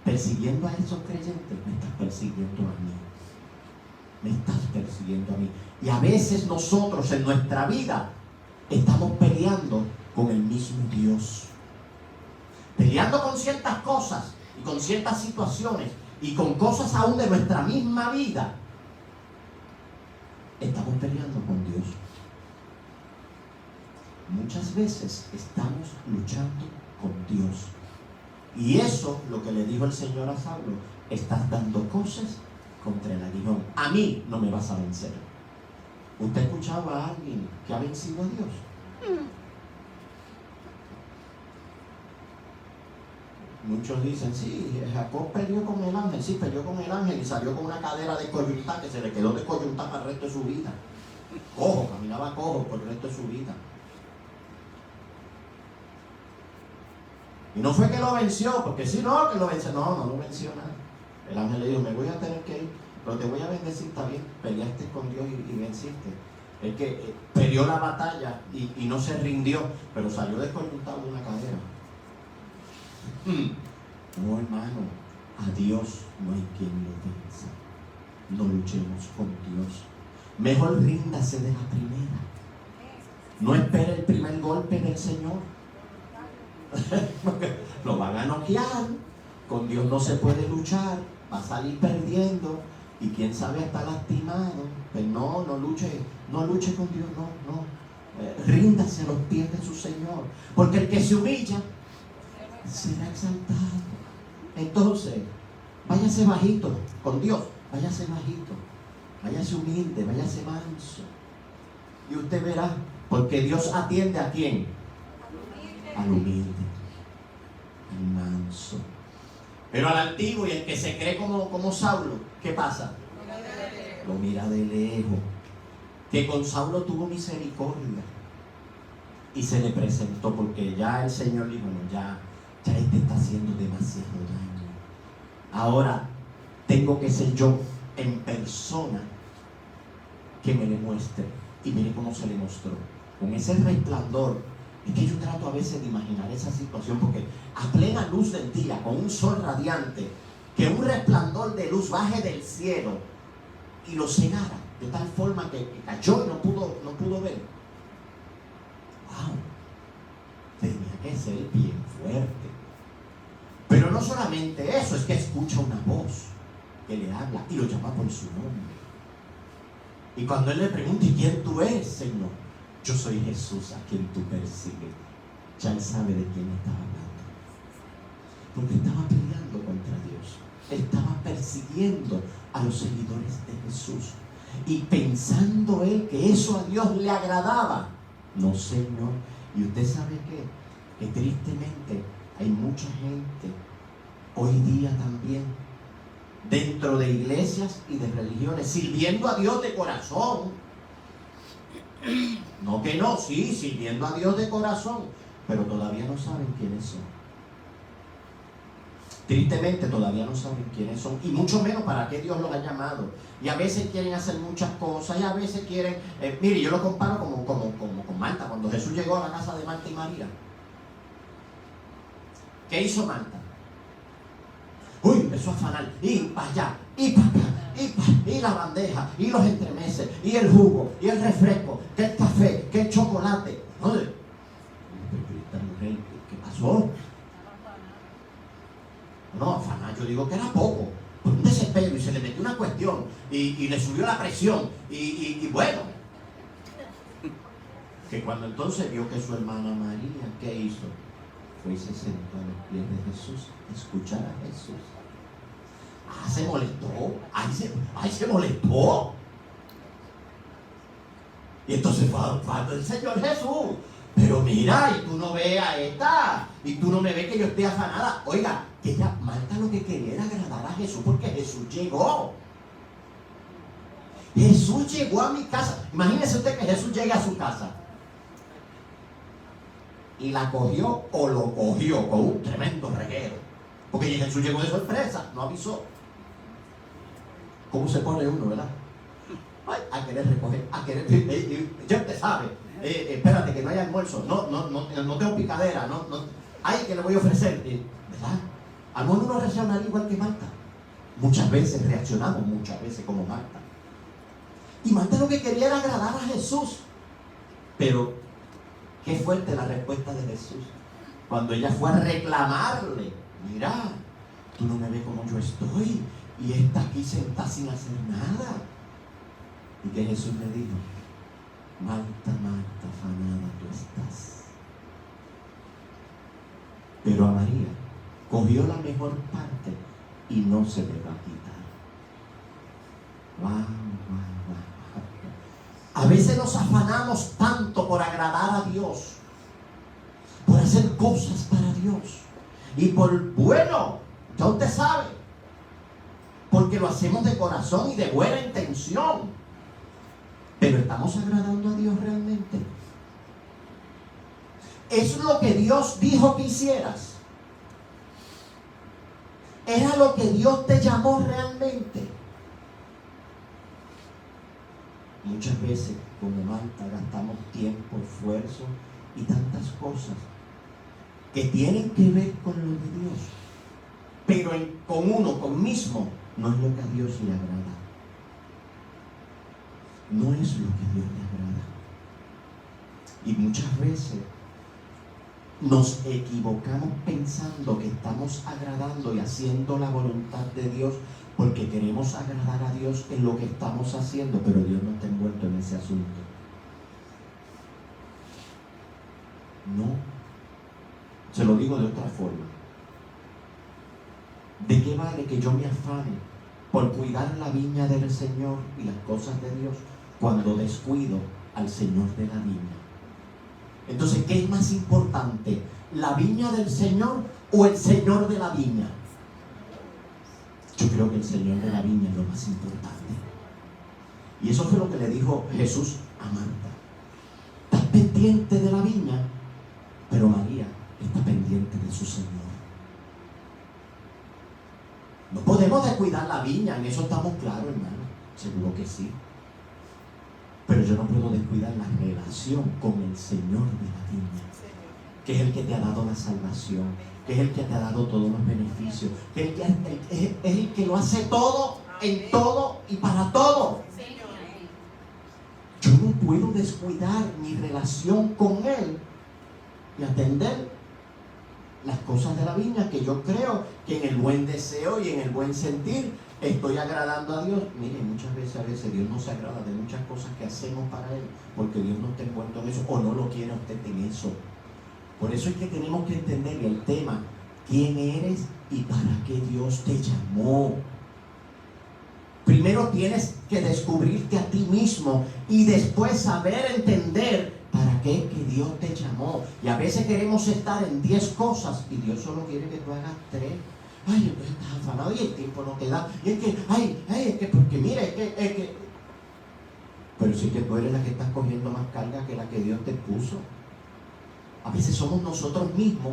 persiguiendo a esos creyentes, me estás persiguiendo a mí. Me estás persiguiendo a mí. Y a veces nosotros en nuestra vida estamos peleando con el mismo Dios. Peleando con ciertas cosas y con ciertas situaciones y con cosas aún de nuestra misma vida. Estamos peleando con Dios. Muchas veces estamos luchando con Dios. Y eso, lo que le dijo el Señor a Saulo, estás dando cosas contra el aguijón. A mí no me vas a vencer. ¿Usted escuchaba a alguien que ha vencido a Dios? Muchos dicen, sí, Jacob peleó con el ángel. Sí, peleó con el ángel y salió con una cadera de coyuntá que se le quedó de coyuntá para el resto de su vida. Cojo, caminaba cojo por el resto de su vida. Y no fue que lo venció, porque si no, que lo venció. No, no lo venció nada. El ángel le dijo, me voy a tener que ir, pero te voy a bendecir, está bien. Peleaste con Dios y venciste. Es que peleó la batalla y no se rindió, pero salió descoyuntado de una cadera. No, hermano, a Dios no hay quien lo venza. No luchemos con Dios. Mejor ríndase de la primera. No espere el primer golpe del Señor. Lo van a noquear. Con Dios no se puede luchar. Va a salir perdiendo. Y quién sabe, hasta lastimado. Pero no luche con Dios, no. Ríndase a los pies de su Señor. Porque el que se humilla será exaltado. Entonces, váyase bajito con Dios. Váyase bajito. Váyase humilde, váyase manso. Y usted verá, porque Dios atiende ¿a quién? Al humilde, al manso. Pero al altivo y el que se cree como Saulo, ¿qué pasa? Lo mira de lejos. Que con Saulo tuvo misericordia y se le presentó, porque ya el Señor dijo, no, ya este está haciendo demasiado daño. Ahora tengo que ser yo en persona que me le muestre. Y mire cómo se le mostró, con ese resplandor. Es que yo trato a veces de imaginar esa situación, porque a plena luz del día, con un sol radiante, que un resplandor de luz baje del cielo y lo cegara de tal forma que cayó y no pudo ver. ¡Wow! Tenía que ser bien fuerte. Pero no solamente eso, es que escucha una voz que le habla y lo llama por su nombre. Y cuando él le pregunta, ¿y quién tú eres, Señor? Yo soy Jesús a quien tú persigues. Ya él sabe de quién estaba hablando. Porque estaba peleando contra Dios. Estaba persiguiendo a los seguidores de Jesús. Y pensando él que eso a Dios le agradaba. No, Señor. Y usted sabe qué? que tristemente hay mucha gente hoy día también dentro de iglesias y de religiones sirviendo a Dios de corazón. No que no, sí, sirviendo a Dios de corazón, pero todavía no saben quiénes son. Tristemente todavía no saben quiénes son y mucho menos para qué Dios los ha llamado. Y a veces quieren hacer muchas cosas y a veces quieren... mire, yo lo comparo como con Marta, cuando Jesús llegó a la casa de Marta y María. ¿Qué hizo Marta? Uy, empezó a afanar, y para allá, y para acá, y la bandeja, y los entremeses, y el jugo, y el refresco, que el café, que el chocolate. Joder, esta mujer, ¿qué pasó? No, afanar, yo digo que era poco, por un desespero, y se le metió una cuestión, y le subió la presión, y bueno. Que cuando entonces vio que su hermana María, ¿qué hizo? Fue y se sentó a los pies de Jesús, a escuchar a Jesús. Se molestó, ay, se molestó. Y entonces fue el Señor Jesús. Pero mira, y tú no ves a esta, y tú no me ves que yo esté afanada. Oiga, que ella, Marta lo que quería era agradar a Jesús porque Jesús llegó. Jesús llegó a mi casa. Imagínese usted que Jesús llegue a su casa y la cogió o lo cogió con un tremendo reguero. Porque Jesús llegó de sorpresa, no avisó. ¿Cómo se pone uno, verdad? Ay, a querer recoger, a querer... ya usted sabe, espérate que no hay almuerzo, no tengo picadera, ay, que le voy a ofrecer, ¿verdad? A lo mejor uno reaccionaría igual que Marta. Muchas veces reaccionamos, como Marta. Y Marta lo que quería era agradar a Jesús. Pero qué fuerte la respuesta de Jesús. Cuando ella fue a reclamarle, mira, tú no me ves como yo estoy, y está aquí sentada sin hacer nada. Y que Jesús le dijo, Marta, Marta, afanada tú estás. Pero a María cogió la mejor parte y no se le va a quitar. Wow. A veces nos afanamos tanto por agradar a Dios, por hacer cosas para Dios, y bueno, ya usted sabe, porque lo hacemos de corazón y de buena intención. Pero ¿estamos agradando a Dios realmente? ¿Es lo que Dios dijo que hicieras? ¿Era lo que Dios te llamó realmente? Muchas veces, como Marta, gastamos tiempo, esfuerzo y tantas cosas que tienen que ver con lo de Dios. Pero con uno mismo, no es lo que a Dios le agrada. No es lo que a Dios le agrada. Y muchas veces nos equivocamos pensando que estamos agradando y haciendo la voluntad de Dios porque queremos agradar a Dios en lo que estamos haciendo, pero Dios no está envuelto en ese asunto. No. Se lo digo de otra forma. ¿De qué vale que yo me afane por cuidar la viña del Señor y las cosas de Dios cuando descuido al Señor de la viña? Entonces, ¿qué es más importante? ¿La viña del Señor o el Señor de la viña? Yo creo que el Señor de la viña es lo más importante. Y eso fue lo que le dijo Jesús a Marta. Estás pendiente de la viña, pero María está pendiente de su Señor. No podemos descuidar la viña, en eso estamos claros, hermano. Seguro que sí. Pero yo no puedo descuidar la relación con el Señor de la viña, que es el que te ha dado la salvación, que es el que te ha dado todos los beneficios, que es el que lo hace todo, en todo y para todo. Yo no puedo descuidar mi relación con Él y atender las cosas de la viña, que yo creo que en el buen deseo y en el buen sentir estoy agradando a Dios. Miren, muchas veces Dios no se agrada de muchas cosas que hacemos para Él, porque Dios no está envuelto en eso, o no lo quiere usted en eso. Por eso es que tenemos que entender el tema, quién eres y para qué Dios te llamó. Primero tienes que descubrirte a ti mismo y después saber entender para qué que Dios te llamó. No, y a veces queremos estar en 10 cosas y Dios solo quiere que tú hagas 3. Ay, entonces estás afanado y el tiempo no te da. Y es que, es que, porque mira, es que. Pero si es que tú eres la que estás cogiendo más carga que la que Dios te puso. A veces somos nosotros mismos.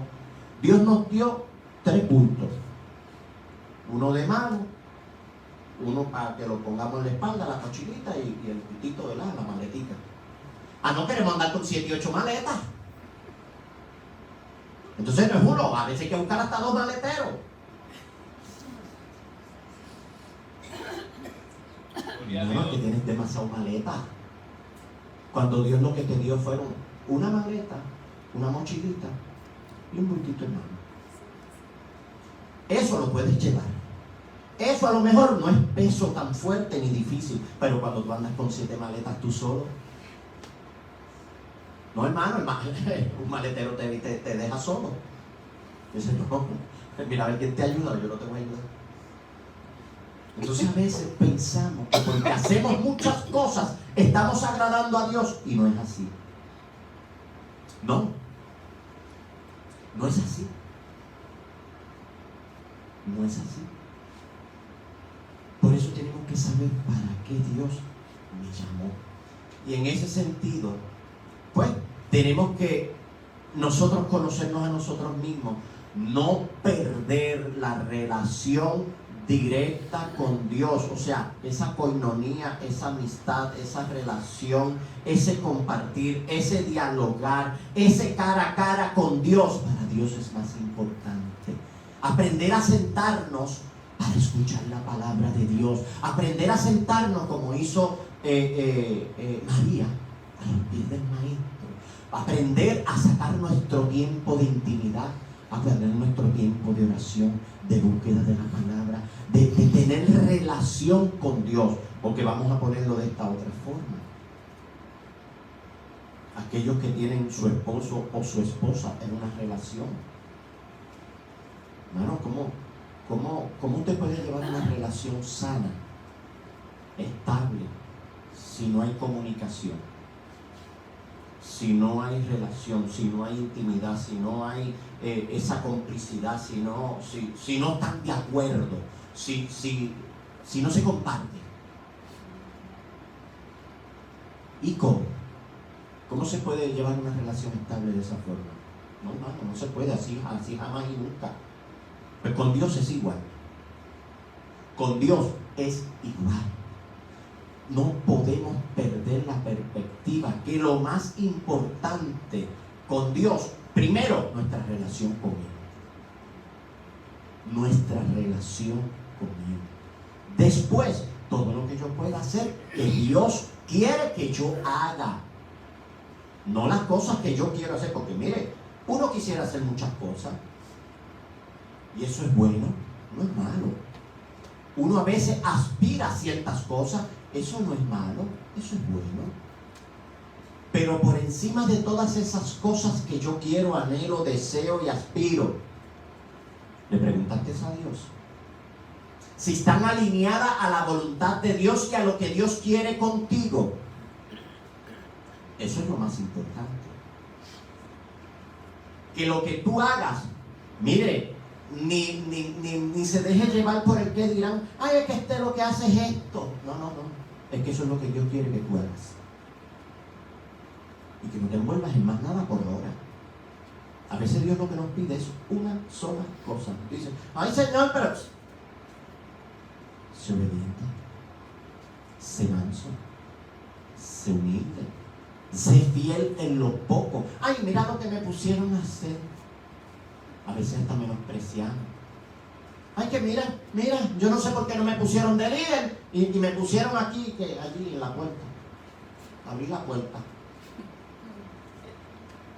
Dios nos dio 3 puntos. Uno de mano, uno para que lo pongamos en la espalda, la mochilita y el pitito de la maletita. No queremos andar con 7 y 8 maletas. Entonces no es uno, a veces hay que buscar hasta 2 maleteros. No, que tienes demasiado maleta. Cuando Dios lo que te dio fueron una maleta, una mochilita y un bultito en mano. Eso lo puedes llevar. Eso a lo mejor no es peso tan fuerte ni difícil, pero cuando tú andas con 7 maletas tú solo. No, hermano, un maletero te deja solo. Dice, no, mira, a ver quién te ayuda, yo no te voy a ayudar. Entonces a veces pensamos que porque hacemos muchas cosas estamos agradando a Dios y no es así. No es así. No es así. Por eso tenemos que saber para qué Dios me llamó. Y en ese sentido, pues tenemos que nosotros conocernos a nosotros mismos, no perder la relación directa con Dios, o sea, esa coinonía, esa amistad, esa relación, ese compartir, ese dialogar, ese cara a cara con Dios. Para Dios es más importante. Aprender a sentarnos para escuchar la palabra de Dios. Aprender a sentarnos como hizo María a los pies del Maestro. Aprender a sacar nuestro tiempo de intimidad, a tener nuestro tiempo de oración, de búsqueda de la palabra, de tener relación con Dios, porque vamos a ponerlo de esta otra forma. Aquellos que tienen su esposo o su esposa en una relación, hermano, ¿cómo usted puede llevar una relación sana, estable, si no hay comunicación? Si no hay relación, si no hay intimidad, si no hay esa complicidad, si no están de acuerdo, si no se comparte. ¿Y cómo? ¿Cómo se puede llevar una relación estable de esa forma? No, hermano, no se puede así jamás y nunca. Pero con Dios es igual. Con Dios es igual. No podemos perder la perspectiva que lo más importante con Dios, primero, nuestra relación con Él. Nuestra relación con Él. Después, todo lo que yo pueda hacer, que Dios quiere que yo haga. No las cosas que yo quiero hacer, porque mire, uno quisiera hacer muchas cosas. Y eso es bueno, no es malo. Uno a veces aspira a ciertas cosas. Eso no es malo, eso es bueno. Pero por encima de todas esas cosas que yo quiero, anhelo, deseo y aspiro, ¿le preguntaste a Dios si están alineadas a la voluntad de Dios y a lo que Dios quiere contigo? Eso es lo más importante. Que lo que tú hagas, mire, ni se deje llevar por el que dirán, es que lo que hace es esto. No. Es que eso es lo que Dios quiere que tú hagas. Y que no te envuelvas en más nada por ahora. A veces Dios lo que nos pide es una sola cosa. Dice, Señor, pero sé obediente, sé manso, sé humilde, sé fiel en lo poco. Mira lo que me pusieron a hacer. A veces hasta menospreciando. Que mira, yo no sé por qué no me pusieron de líder y me pusieron allí en la puerta. Abrí la puerta.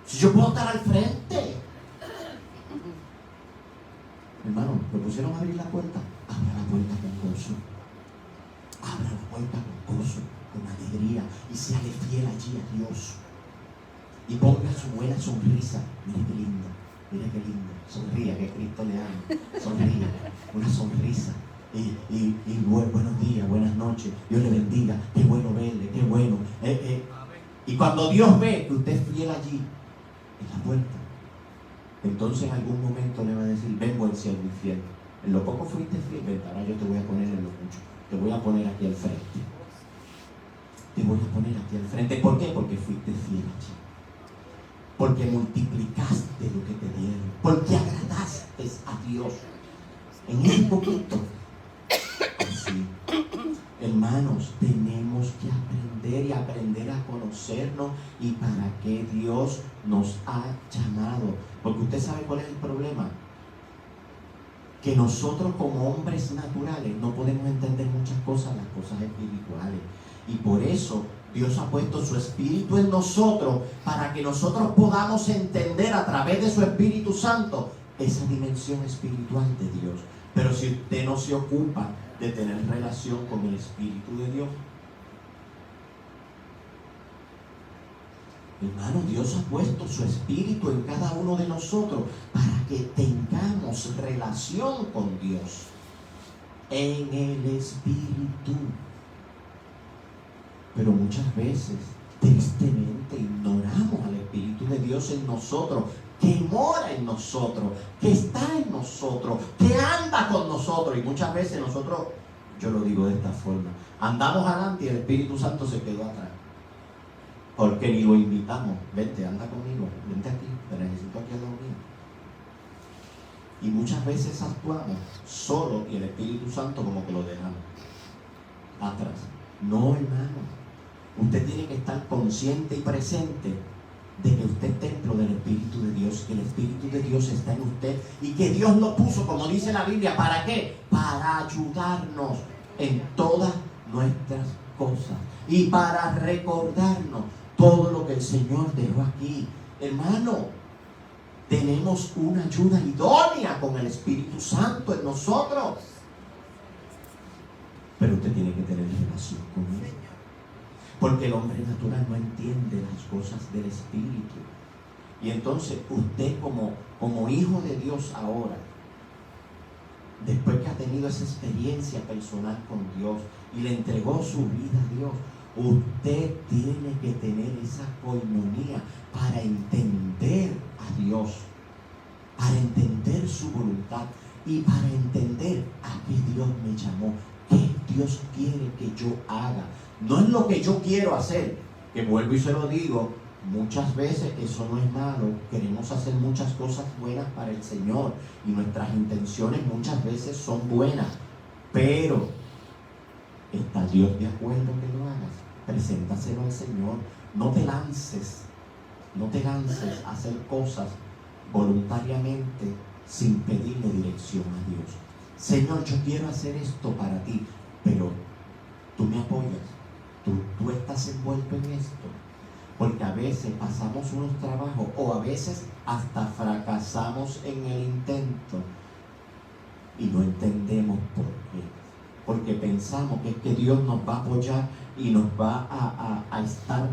Si yo puedo estar al frente. Hermano, me pusieron a abrir la puerta. Abra la puerta con gozo. Abra la puerta con gozo, con alegría, y séale fiel allí a Dios. Y ponga su buena sonrisa. Mire qué lindo. Mira qué lindo, sonría, que Cristo le ama, sonría, una sonrisa, y buenos días, buenas noches, Dios le bendiga, qué bueno verle, qué bueno. Y cuando Dios ve que usted es fiel allí, en la puerta. Entonces en algún momento le va a decir, ven buen siervo y fiel. En lo poco fuiste fiel, ven, ahora yo te voy a poner en lo mucho. Te voy a poner aquí al frente. Te voy a poner aquí al frente. ¿Por qué? Porque fuiste fiel allí. Porque multiplicaste lo que te dieron. Porque agradaste a Dios. En ese poquito. Así. Hermanos, tenemos que aprender y aprender a conocernos y para qué Dios nos ha llamado. Porque usted sabe cuál es el problema. Que nosotros como hombres naturales no podemos entender muchas cosas, las cosas espirituales. Y por eso Dios ha puesto su Espíritu en nosotros para que nosotros podamos entender a través de su Espíritu Santo esa dimensión espiritual de Dios. Pero si usted no se ocupa de tener relación con el Espíritu de Dios, hermano, Dios ha puesto su Espíritu en cada uno de nosotros para que tengamos relación con Dios en el Espíritu. Pero muchas veces, tristemente, ignoramos al Espíritu de Dios en nosotros, que mora en nosotros, que está en nosotros, que anda con nosotros. Y muchas veces nosotros, yo lo digo de esta forma, andamos adelante y el Espíritu Santo se quedó atrás. Porque ni lo invitamos. Vente, anda conmigo, vente aquí, te necesito aquí al lado mío. Y muchas veces actuamos solo y el Espíritu Santo como que lo dejamos atrás. No, hermano. Usted tiene que estar consciente y presente de que usted es templo del Espíritu de Dios, que el Espíritu de Dios está en usted y que Dios lo puso, como dice la Biblia, ¿para qué? Para ayudarnos en todas nuestras cosas y para recordarnos todo lo que el Señor dejó aquí. Hermano, tenemos una ayuda idónea con el Espíritu Santo en nosotros. Pero usted tiene que tener relación con Él. Porque el hombre natural no entiende las cosas del Espíritu. Y entonces usted como hijo de Dios ahora, después que ha tenido esa experiencia personal con Dios y le entregó su vida a Dios, usted tiene que tener esa coinonía para entender a Dios, para entender su voluntad y para entender a qué Dios me llamó, qué Dios quiere que yo haga. No es lo que yo quiero hacer, que vuelvo y se lo digo, muchas veces eso no es malo, queremos hacer muchas cosas buenas para el Señor y nuestras intenciones muchas veces son buenas, pero ¿está Dios de acuerdo que lo hagas? Preséntaselo al Señor. No te lances a hacer cosas voluntariamente sin pedirle dirección a Dios. Señor, yo quiero hacer esto para ti, pero tú me apoyas. Tú estás envuelto en esto. Porque a veces pasamos unos trabajos o a veces hasta fracasamos en el intento y no entendemos por qué. Porque pensamos que es que Dios nos va a apoyar y nos va a estar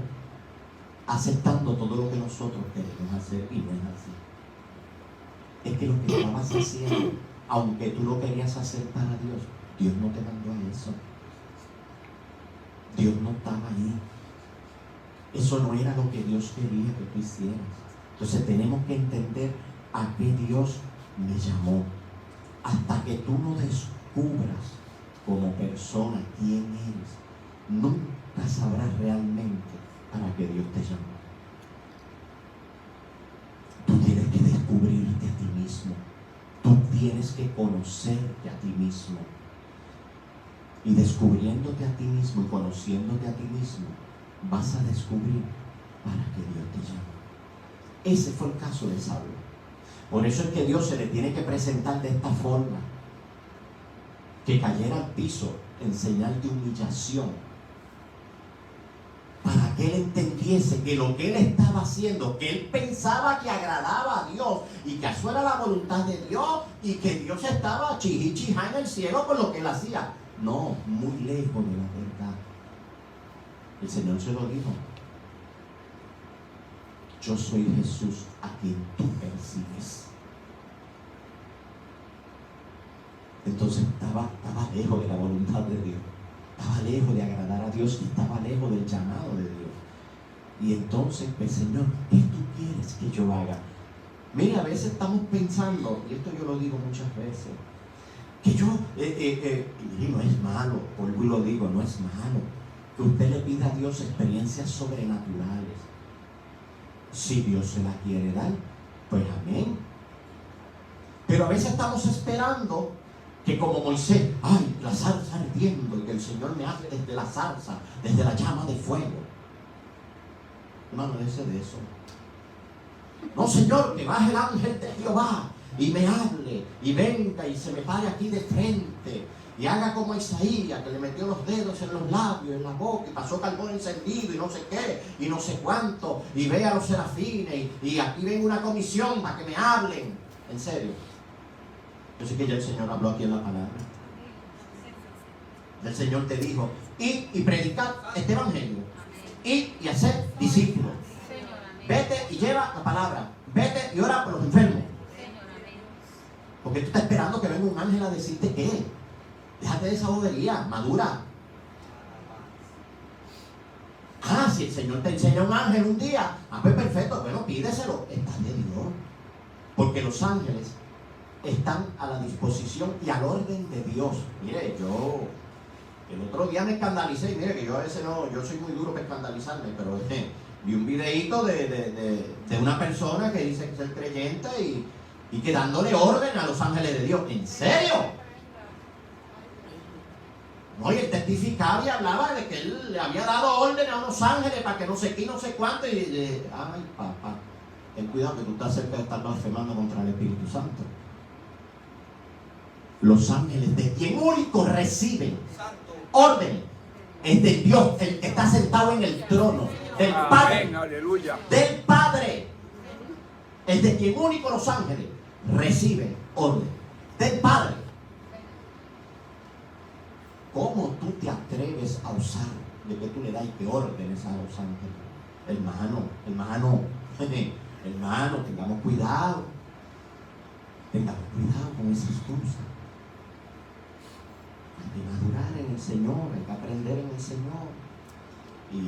aceptando todo lo que nosotros queremos hacer, y no es así. Es que lo que estabas haciendo, aunque tú lo querías hacer para Dios, Dios no te mandó a eso. Dios no estaba ahí. Eso no era lo que Dios quería que tú hicieras. Entonces tenemos que entender a qué Dios me llamó. Hasta que tú no descubras como persona quién eres, nunca sabrás realmente para qué Dios te llamó. Tú tienes que descubrirte a ti mismo. Tú tienes que conocerte a ti mismo. Y descubriéndote a ti mismo y conociéndote a ti mismo, vas a descubrir para qué Dios te llamó. Ese fue el caso de Saulo. Por eso es que Dios se le tiene que presentar de esta forma, que cayera al piso en señal de humillación, para que él entendiese que lo que él estaba haciendo, que él pensaba que agradaba a Dios y que eso era la voluntad de Dios y que Dios estaba chihichija en el cielo por lo que él hacía. No, muy lejos de la verdad. El Señor se lo dijo: yo soy Jesús a quien tú persigues. Entonces estaba lejos de la voluntad de Dios, estaba lejos de agradar a Dios y estaba lejos del llamado de Dios. Y entonces, pues Señor, ¿qué tú quieres que yo haga? Mira, a veces estamos pensando, y esto yo lo digo muchas veces, que yo, y no es malo, vuelvo y lo digo, no es malo, que usted le pida a Dios experiencias sobrenaturales. Si Dios se la quiere dar, pues amén. Pero a veces estamos esperando que como Moisés, ay, la zarza ardiendo, y que el Señor me hable desde la zarza, desde la llama de fuego. Hermano, déjese de eso. No, Señor, que baje el ángel de Jehová y me hable, y venga y se me pare aquí de frente, y haga como Isaías, que le metió los dedos en los labios, en la boca, y pasó carbón encendido, y no sé qué, y no sé cuánto, y ve a los serafines, y aquí ven una comisión para que me hablen. En serio. Yo sé que ya el Señor habló aquí en la palabra. El Señor te dijo, id y predicad este evangelio, id y hacer discípulos. Vete y lleva la palabra. Vete y ora por los enfermos. Porque tú estás esperando que venga un ángel a decirte qué. Déjate de esa bobería, madura. Ah, si el Señor te enseña un ángel un día, pues perfecto, bueno, pídeselo. Está de Dios. Porque los ángeles están a la disposición y al orden de Dios. Mire, yo el otro día me escandalicé, y mire que yo a veces no, yo soy muy duro para escandalizarme, pero vi un videíto de una persona que dice ser creyente y que dándole orden a los ángeles de Dios. ¿En serio? No, y él testificaba y hablaba de que él le había dado orden a unos ángeles para que no sé qué, no sé cuánto, ay, papá, ten cuidado que tú estás cerca de estar blasfemando contra el Espíritu Santo. Los ángeles de quien único reciben orden es de Dios, el que está sentado en el trono, del Padre. Amén, aleluya. Del Padre. Es de quien único los ángeles reciben orden. Del Padre. ¿Cómo tú te atreves a usar de que tú le das que órdenes a los ángeles? Hermano, tengamos cuidado. Tengamos cuidado con esas cosas. Hay que madurar en el Señor, hay que aprender en el Señor. Y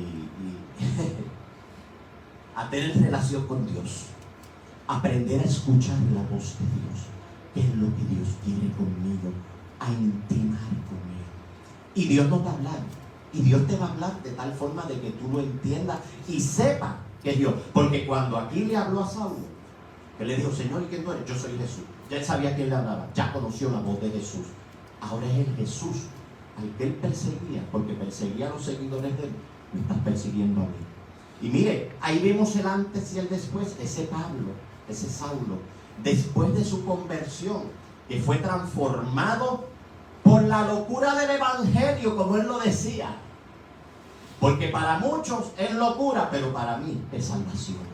a tener relación con Dios. Aprender a escuchar la voz de Dios. ¿Qué es lo que Dios quiere conmigo? A intimar con Él. Y Dios nos va a hablar. Y Dios te va a hablar de tal forma de que tú lo entiendas y sepa que es Dios. Porque cuando aquí le habló a Saulo, que le dijo, Señor, ¿y quién tú eres? Yo soy Jesús. Ya él sabía a quién le hablaba. Ya conoció la voz de Jesús. Ahora es el Jesús al que él perseguía, porque perseguía a los seguidores de él. Me estás persiguiendo a mí. Y mire, ahí vemos el antes y el después. Ese Pablo, ese Saulo, después de su conversión, que fue transformado por la locura del evangelio, como él lo decía. Porque para muchos es locura, pero para mí es salvación.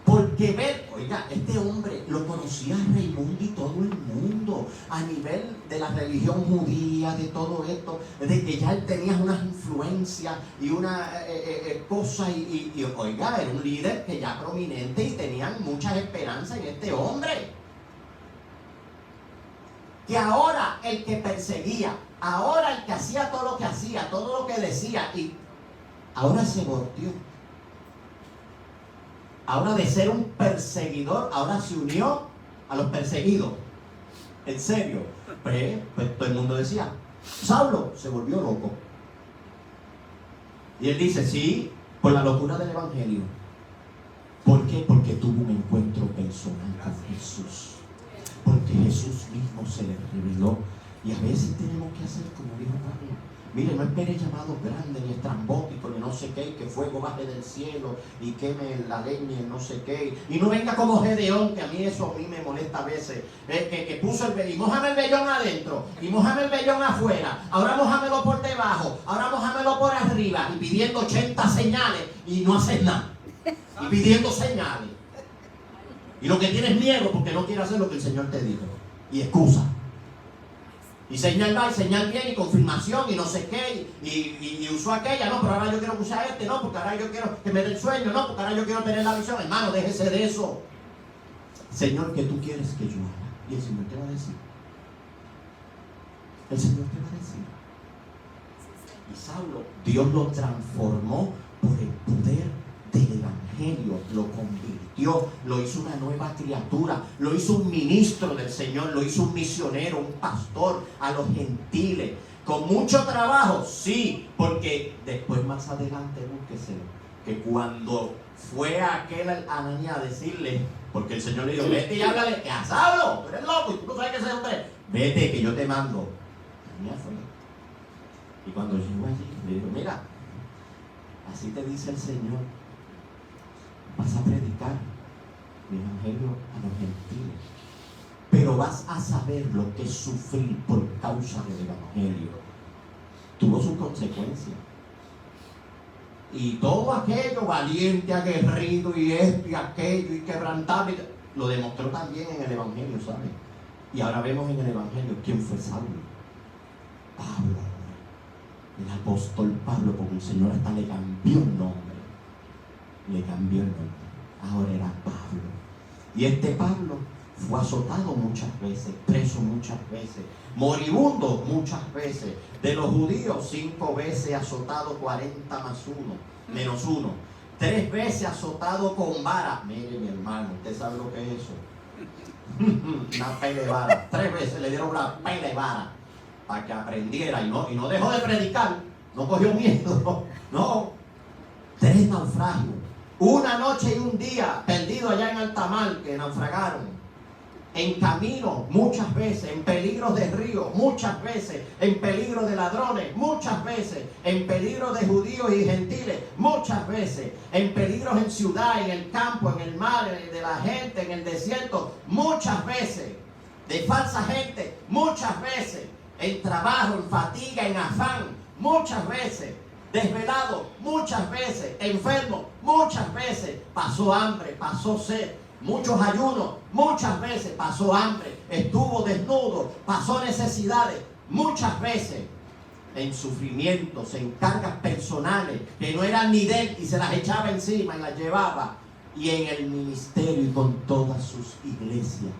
Porque ver, oiga, este hombre lo conocía Raimundo y todo el mundo, a nivel de la religión judía, de todo esto, de que ya él tenía unas influencias y una cosa, y oiga, era un líder que ya prominente y tenían muchas esperanzas en este hombre. Que ahora el que perseguía, ahora el que hacía todo lo que hacía, todo lo que decía, y ahora se volteó. Ahora de ser un perseguidor, ahora se unió a los perseguidos. En serio. Pues todo el mundo decía, Saulo se volvió loco. Y él dice, sí, por la locura del evangelio. ¿Por qué? Porque tuvo un encuentro personal con Jesús. Porque Jesús mismo se le reveló. Y a veces tenemos que hacer como dijo Pablo. Mire, no espere llamados grandes, ni estrambóticos, ni no sé qué, que fuego baje del cielo y queme la leña, no sé qué. Y no venga como Gedeón, que a mí eso me molesta a veces. Que puso el vellón, y mójame el vellón adentro, y mójame el vellón afuera. Ahora mójamelo por debajo, ahora mójamelo por arriba. Y pidiendo 80 señales y no haces nada. Y pidiendo señales. Y lo que tienes miedo porque no quieres hacer lo que el Señor te dijo. Y excusa. Y señal va, y señal viene, y confirmación, y no sé qué, y usó aquella, no, pero ahora yo quiero usar este, no, porque ahora yo quiero que me dé el sueño, no, porque ahora yo quiero tener la visión. Hermano, déjese de eso. Señor, ¿qué tú quieres que yo haga? Y el Señor te va a decir. El Señor te va a decir. Y Saulo, Dios lo transformó por por el poder del Evangelio lo convirtió, lo hizo una nueva criatura, lo hizo un ministro del Señor, lo hizo un misionero, un pastor a los gentiles. Con mucho trabajo, sí, porque después más adelante búsquese que cuando fue aquel Ananías a decirle, porque el Señor le dijo, vete y háblale, que a Saulo, tú eres loco y tú no sabes qué es ese hombre, vete que yo te mando. Ananías fue. Y cuando llegó allí, le dijo, mira, así te dice el Señor, vas a predicar mi evangelio a los gentiles, pero vas a saber lo que es sufrir por causa del evangelio. Tuvo sus consecuencias. Y todo aquello valiente, aguerrido y esto y aquello y quebrantable, lo demostró también en el evangelio, ¿sabes? Y ahora vemos en el evangelio quién fue Saulo. Pablo, el apóstol Pablo, porque el Señor hasta le cambió el nombre. Le cambió el nombre. Ahora era Pablo. Y este Pablo fue azotado muchas veces, preso muchas veces, moribundo muchas veces. De los judíos, 5 veces azotado, 40 más 1, menos 1. 3 veces azotado con vara. Mire, mi hermano, ¿usted sabe lo que es eso? Una pela de vara. 3 veces le dieron una pela de vara para que aprendiera y no dejó de predicar, no cogió miedo, no. 3 naufragios, una noche y un día perdido allá en alta mar, que naufragaron. En camino muchas veces, en peligros de río muchas veces, en peligro de ladrones muchas veces, en peligro de judíos y gentiles muchas veces, en peligros en ciudad, en el campo, en el mar, de la gente, en el desierto muchas veces, de falsa gente muchas veces, en trabajo, en fatiga, en afán muchas veces, desvelado muchas veces, enfermo muchas veces, pasó hambre, pasó sed, muchos ayunos, muchas veces pasó hambre, estuvo desnudo, pasó necesidades, muchas veces en sufrimientos, en cargas personales que no eran ni de él y se las echaba encima y las llevaba, y en el ministerio y con todas sus iglesias,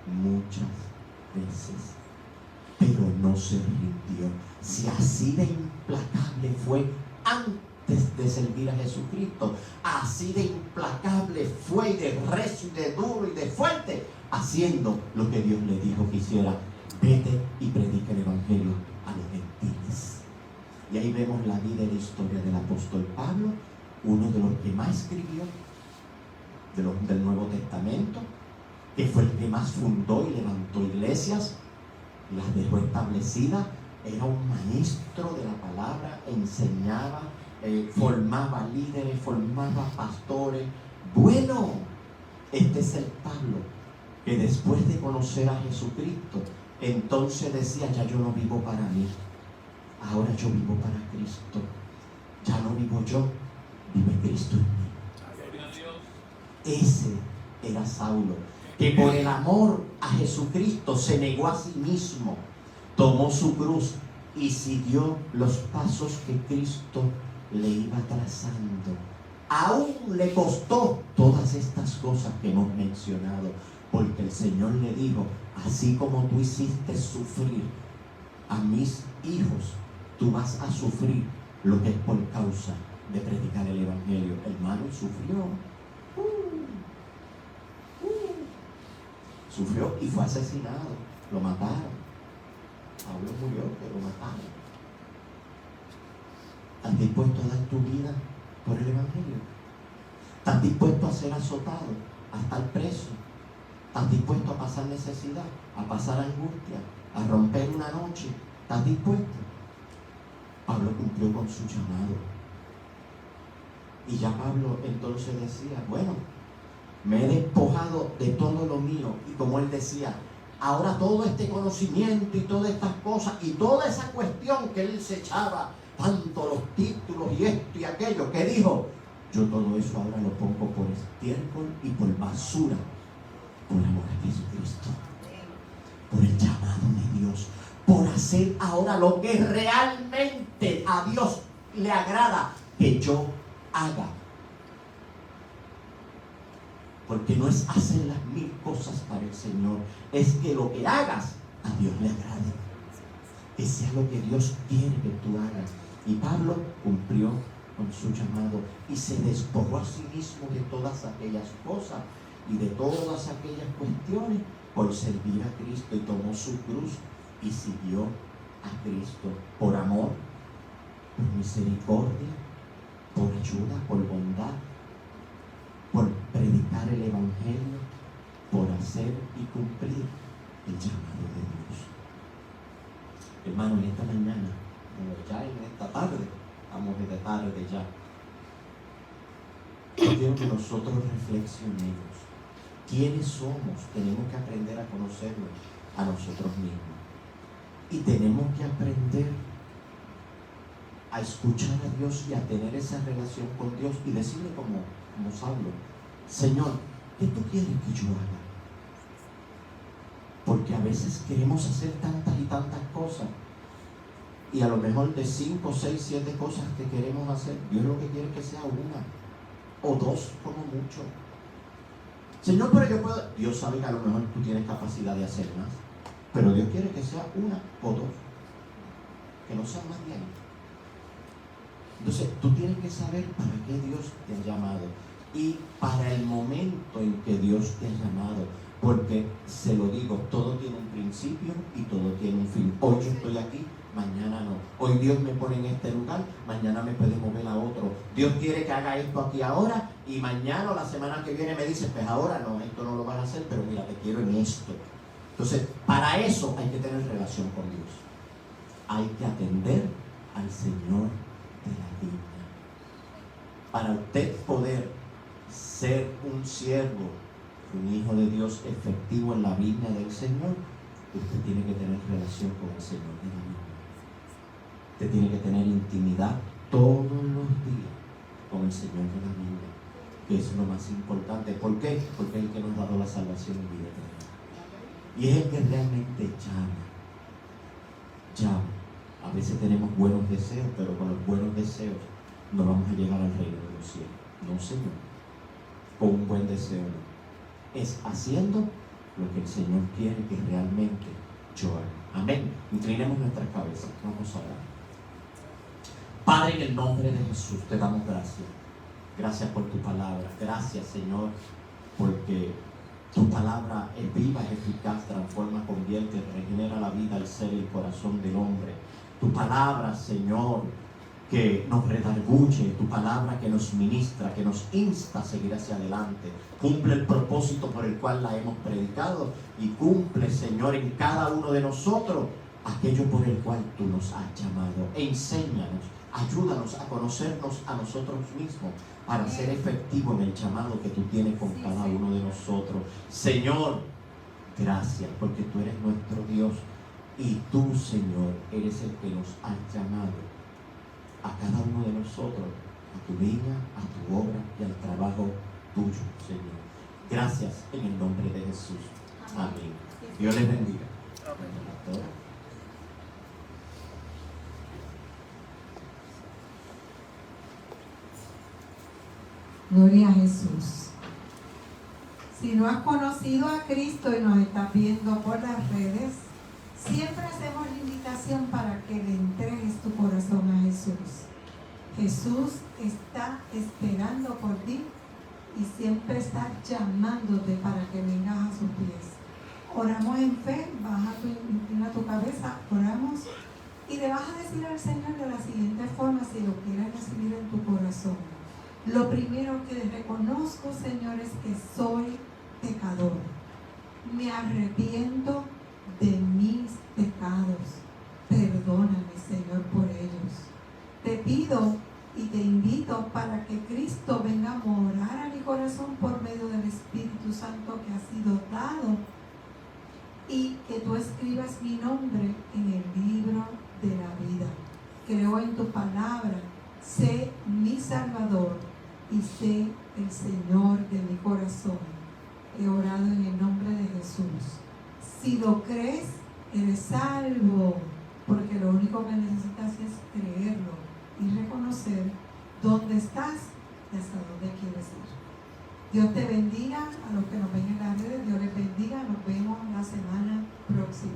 muchas veces, pero no se rindió. Si así de implacable fue antes de servir a Jesucristo, así de implacable fue, y de recio y de duro y de fuerte, haciendo lo que Dios le dijo que hiciera: vete y predica el evangelio a los gentiles. Y ahí vemos la vida y la historia del apóstol Pablo, uno de los que más escribió del Nuevo Testamento, que fue el que más fundó y levantó iglesias, las dejó establecidas. Era un maestro de la palabra, enseñaba, formaba líderes, formaba pastores. Bueno, este es el Pablo que después de conocer a Jesucristo, entonces decía: ya yo no vivo para mí, ahora yo vivo para Cristo. Ya no vivo yo, vive Cristo en mí. Ese era Saulo, que por el amor a Jesucristo se negó a sí mismo, tomó su cruz y siguió los pasos que Cristo le iba trazando. Aún le costó todas estas cosas que hemos mencionado, porque el Señor le dijo: así como tú hiciste sufrir a mis hijos, tú vas a sufrir lo que es por causa de predicar el evangelio. Hermano, sufrió. Sufrió y fue asesinado. Lo mataron. Pablo murió, pero lo mataron. ¿Estás dispuesto a dar tu vida por el evangelio? ¿Estás dispuesto a ser azotado, a estar preso? ¿Estás dispuesto a pasar necesidad, a pasar angustia, a romper una noche? ¿Estás dispuesto? Pablo cumplió con su llamado. Y ya Pablo entonces decía: bueno, me he despojado de todo lo mío. Y como él decía, ahora todo este conocimiento y todas estas cosas y toda esa cuestión que él se echaba, tanto los títulos y esto y aquello, que dijo: yo todo eso ahora lo pongo por estiércol y por basura, por amor a Jesucristo, por el llamado de Dios, por hacer ahora lo que realmente a Dios le agrada que yo haga. Porque no es hacer las 1000 cosas para el Señor, es que lo que hagas a Dios le agrade, que sea lo que Dios quiere que tú hagas. Y Pablo cumplió con su llamado y se despojó a sí mismo de todas aquellas cosas y de todas aquellas cuestiones por servir a Cristo, y tomó su cruz y siguió a Cristo por amor, por misericordia, por ayuda, por bondad, por predicar el Evangelio, por hacer y cumplir el llamado de Dios. Hermano, en esta mañana, ya en esta tarde, vamos de tarde ya, yo quiero que nosotros reflexionemos quiénes somos. Tenemos que aprender a conocernos a nosotros mismos y tenemos que aprender a escuchar a Dios y a tener esa relación con Dios y decirle como Saulo: Señor, ¿qué tú quieres que yo haga? Porque a veces queremos hacer tantas y tantas cosas, y a lo mejor de 5, 6, 7 cosas que queremos hacer, Dios lo que quiere es que sea una o dos como mucho. Señor, pero yo puedo. Dios sabe que a lo mejor tú tienes capacidad de hacer más, pero Dios quiere que sea una o dos, que no sea más de ahí. Entonces tú tienes que saber para qué Dios te ha llamado y para el momento en que Dios te ha llamado, porque se lo digo, todo tiene un principio y todo tiene un fin. Hoy yo estoy aquí, mañana no. Hoy Dios me pone en este lugar, mañana me puede mover a otro. Dios quiere que haga esto aquí ahora, y mañana o la semana que viene me dice: pues ahora no, esto no lo vas a hacer, pero mira, te quiero en esto. Entonces, para eso hay que tener relación con Dios. Hay que atender al Señor de la vida. Para usted poder ser un siervo, un hijo de Dios efectivo en la viña del Señor, usted tiene que tener relación con el Señor de la viña. Usted tiene que tener intimidad todos los días con el Señor de la viña, que es lo más importante. ¿Por qué? Porque es el que nos ha dado la salvación y vida eterna. Y es el que realmente llama. A veces tenemos buenos deseos, pero con los buenos deseos no vamos a llegar al reino de los cielos. No, Señor. Con un buen deseo no. Es haciendo lo que el Señor quiere que realmente yo haga. Amén. Inclinemos nuestras cabezas. Vamos a orar. Padre, en el nombre de Jesús te damos gracias. Gracias por tu palabra. Gracias, Señor, porque tu palabra es viva, es eficaz, transforma, convierte, regenera la vida, el ser y el corazón del hombre. Tu palabra, Señor, que nos redarguye, tu palabra que nos ministra, que nos insta a seguir hacia adelante, cumple el propósito por el cual la hemos predicado, y cumple, Señor, en cada uno de nosotros aquello por el cual tú nos has llamado. E enséñanos, ayúdanos a conocernos a nosotros mismos para ser efectivos en el llamado que tú tienes con cada uno de nosotros. Señor, gracias, porque tú eres nuestro Dios y tú, Señor, eres el que nos has llamado a cada uno de nosotros, a tu viña, a tu obra y al trabajo tuyo, Señor. Gracias en el nombre de Jesús. Amén. Dios les bendiga. Amén. Gloria a Jesús. Si no has conocido a Cristo y nos estás viendo por las redes, siempre hacemos la invitación para que le entregues tu corazón a Jesús. Jesús está esperando por ti y siempre está llamándote para que vengas a sus pies. Oramos en fe, inclina tu cabeza, oramos y le vas a decir al Señor de la siguiente forma, si lo quieres recibir en tu corazón. Lo primero que reconozco, Señor, es que soy pecador. Me arrepiento de mis pecados. Perdóname, Señor, por ellos. Te pido y te invito para que Cristo venga a morar a mi corazón por medio del Espíritu Santo que ha sido dado, y que tú escribas mi nombre en el libro de la vida. Creo en tu palabra. Sé mi Salvador y sé el Señor de mi corazón. He orado en el nombre de Jesús. Si lo crees, eres salvo, porque lo único que necesitas es creerlo y reconocer dónde estás y hasta dónde quieres ir. Dios te bendiga. A los que nos ven en las redes, Dios les bendiga. Nos vemos la semana próxima.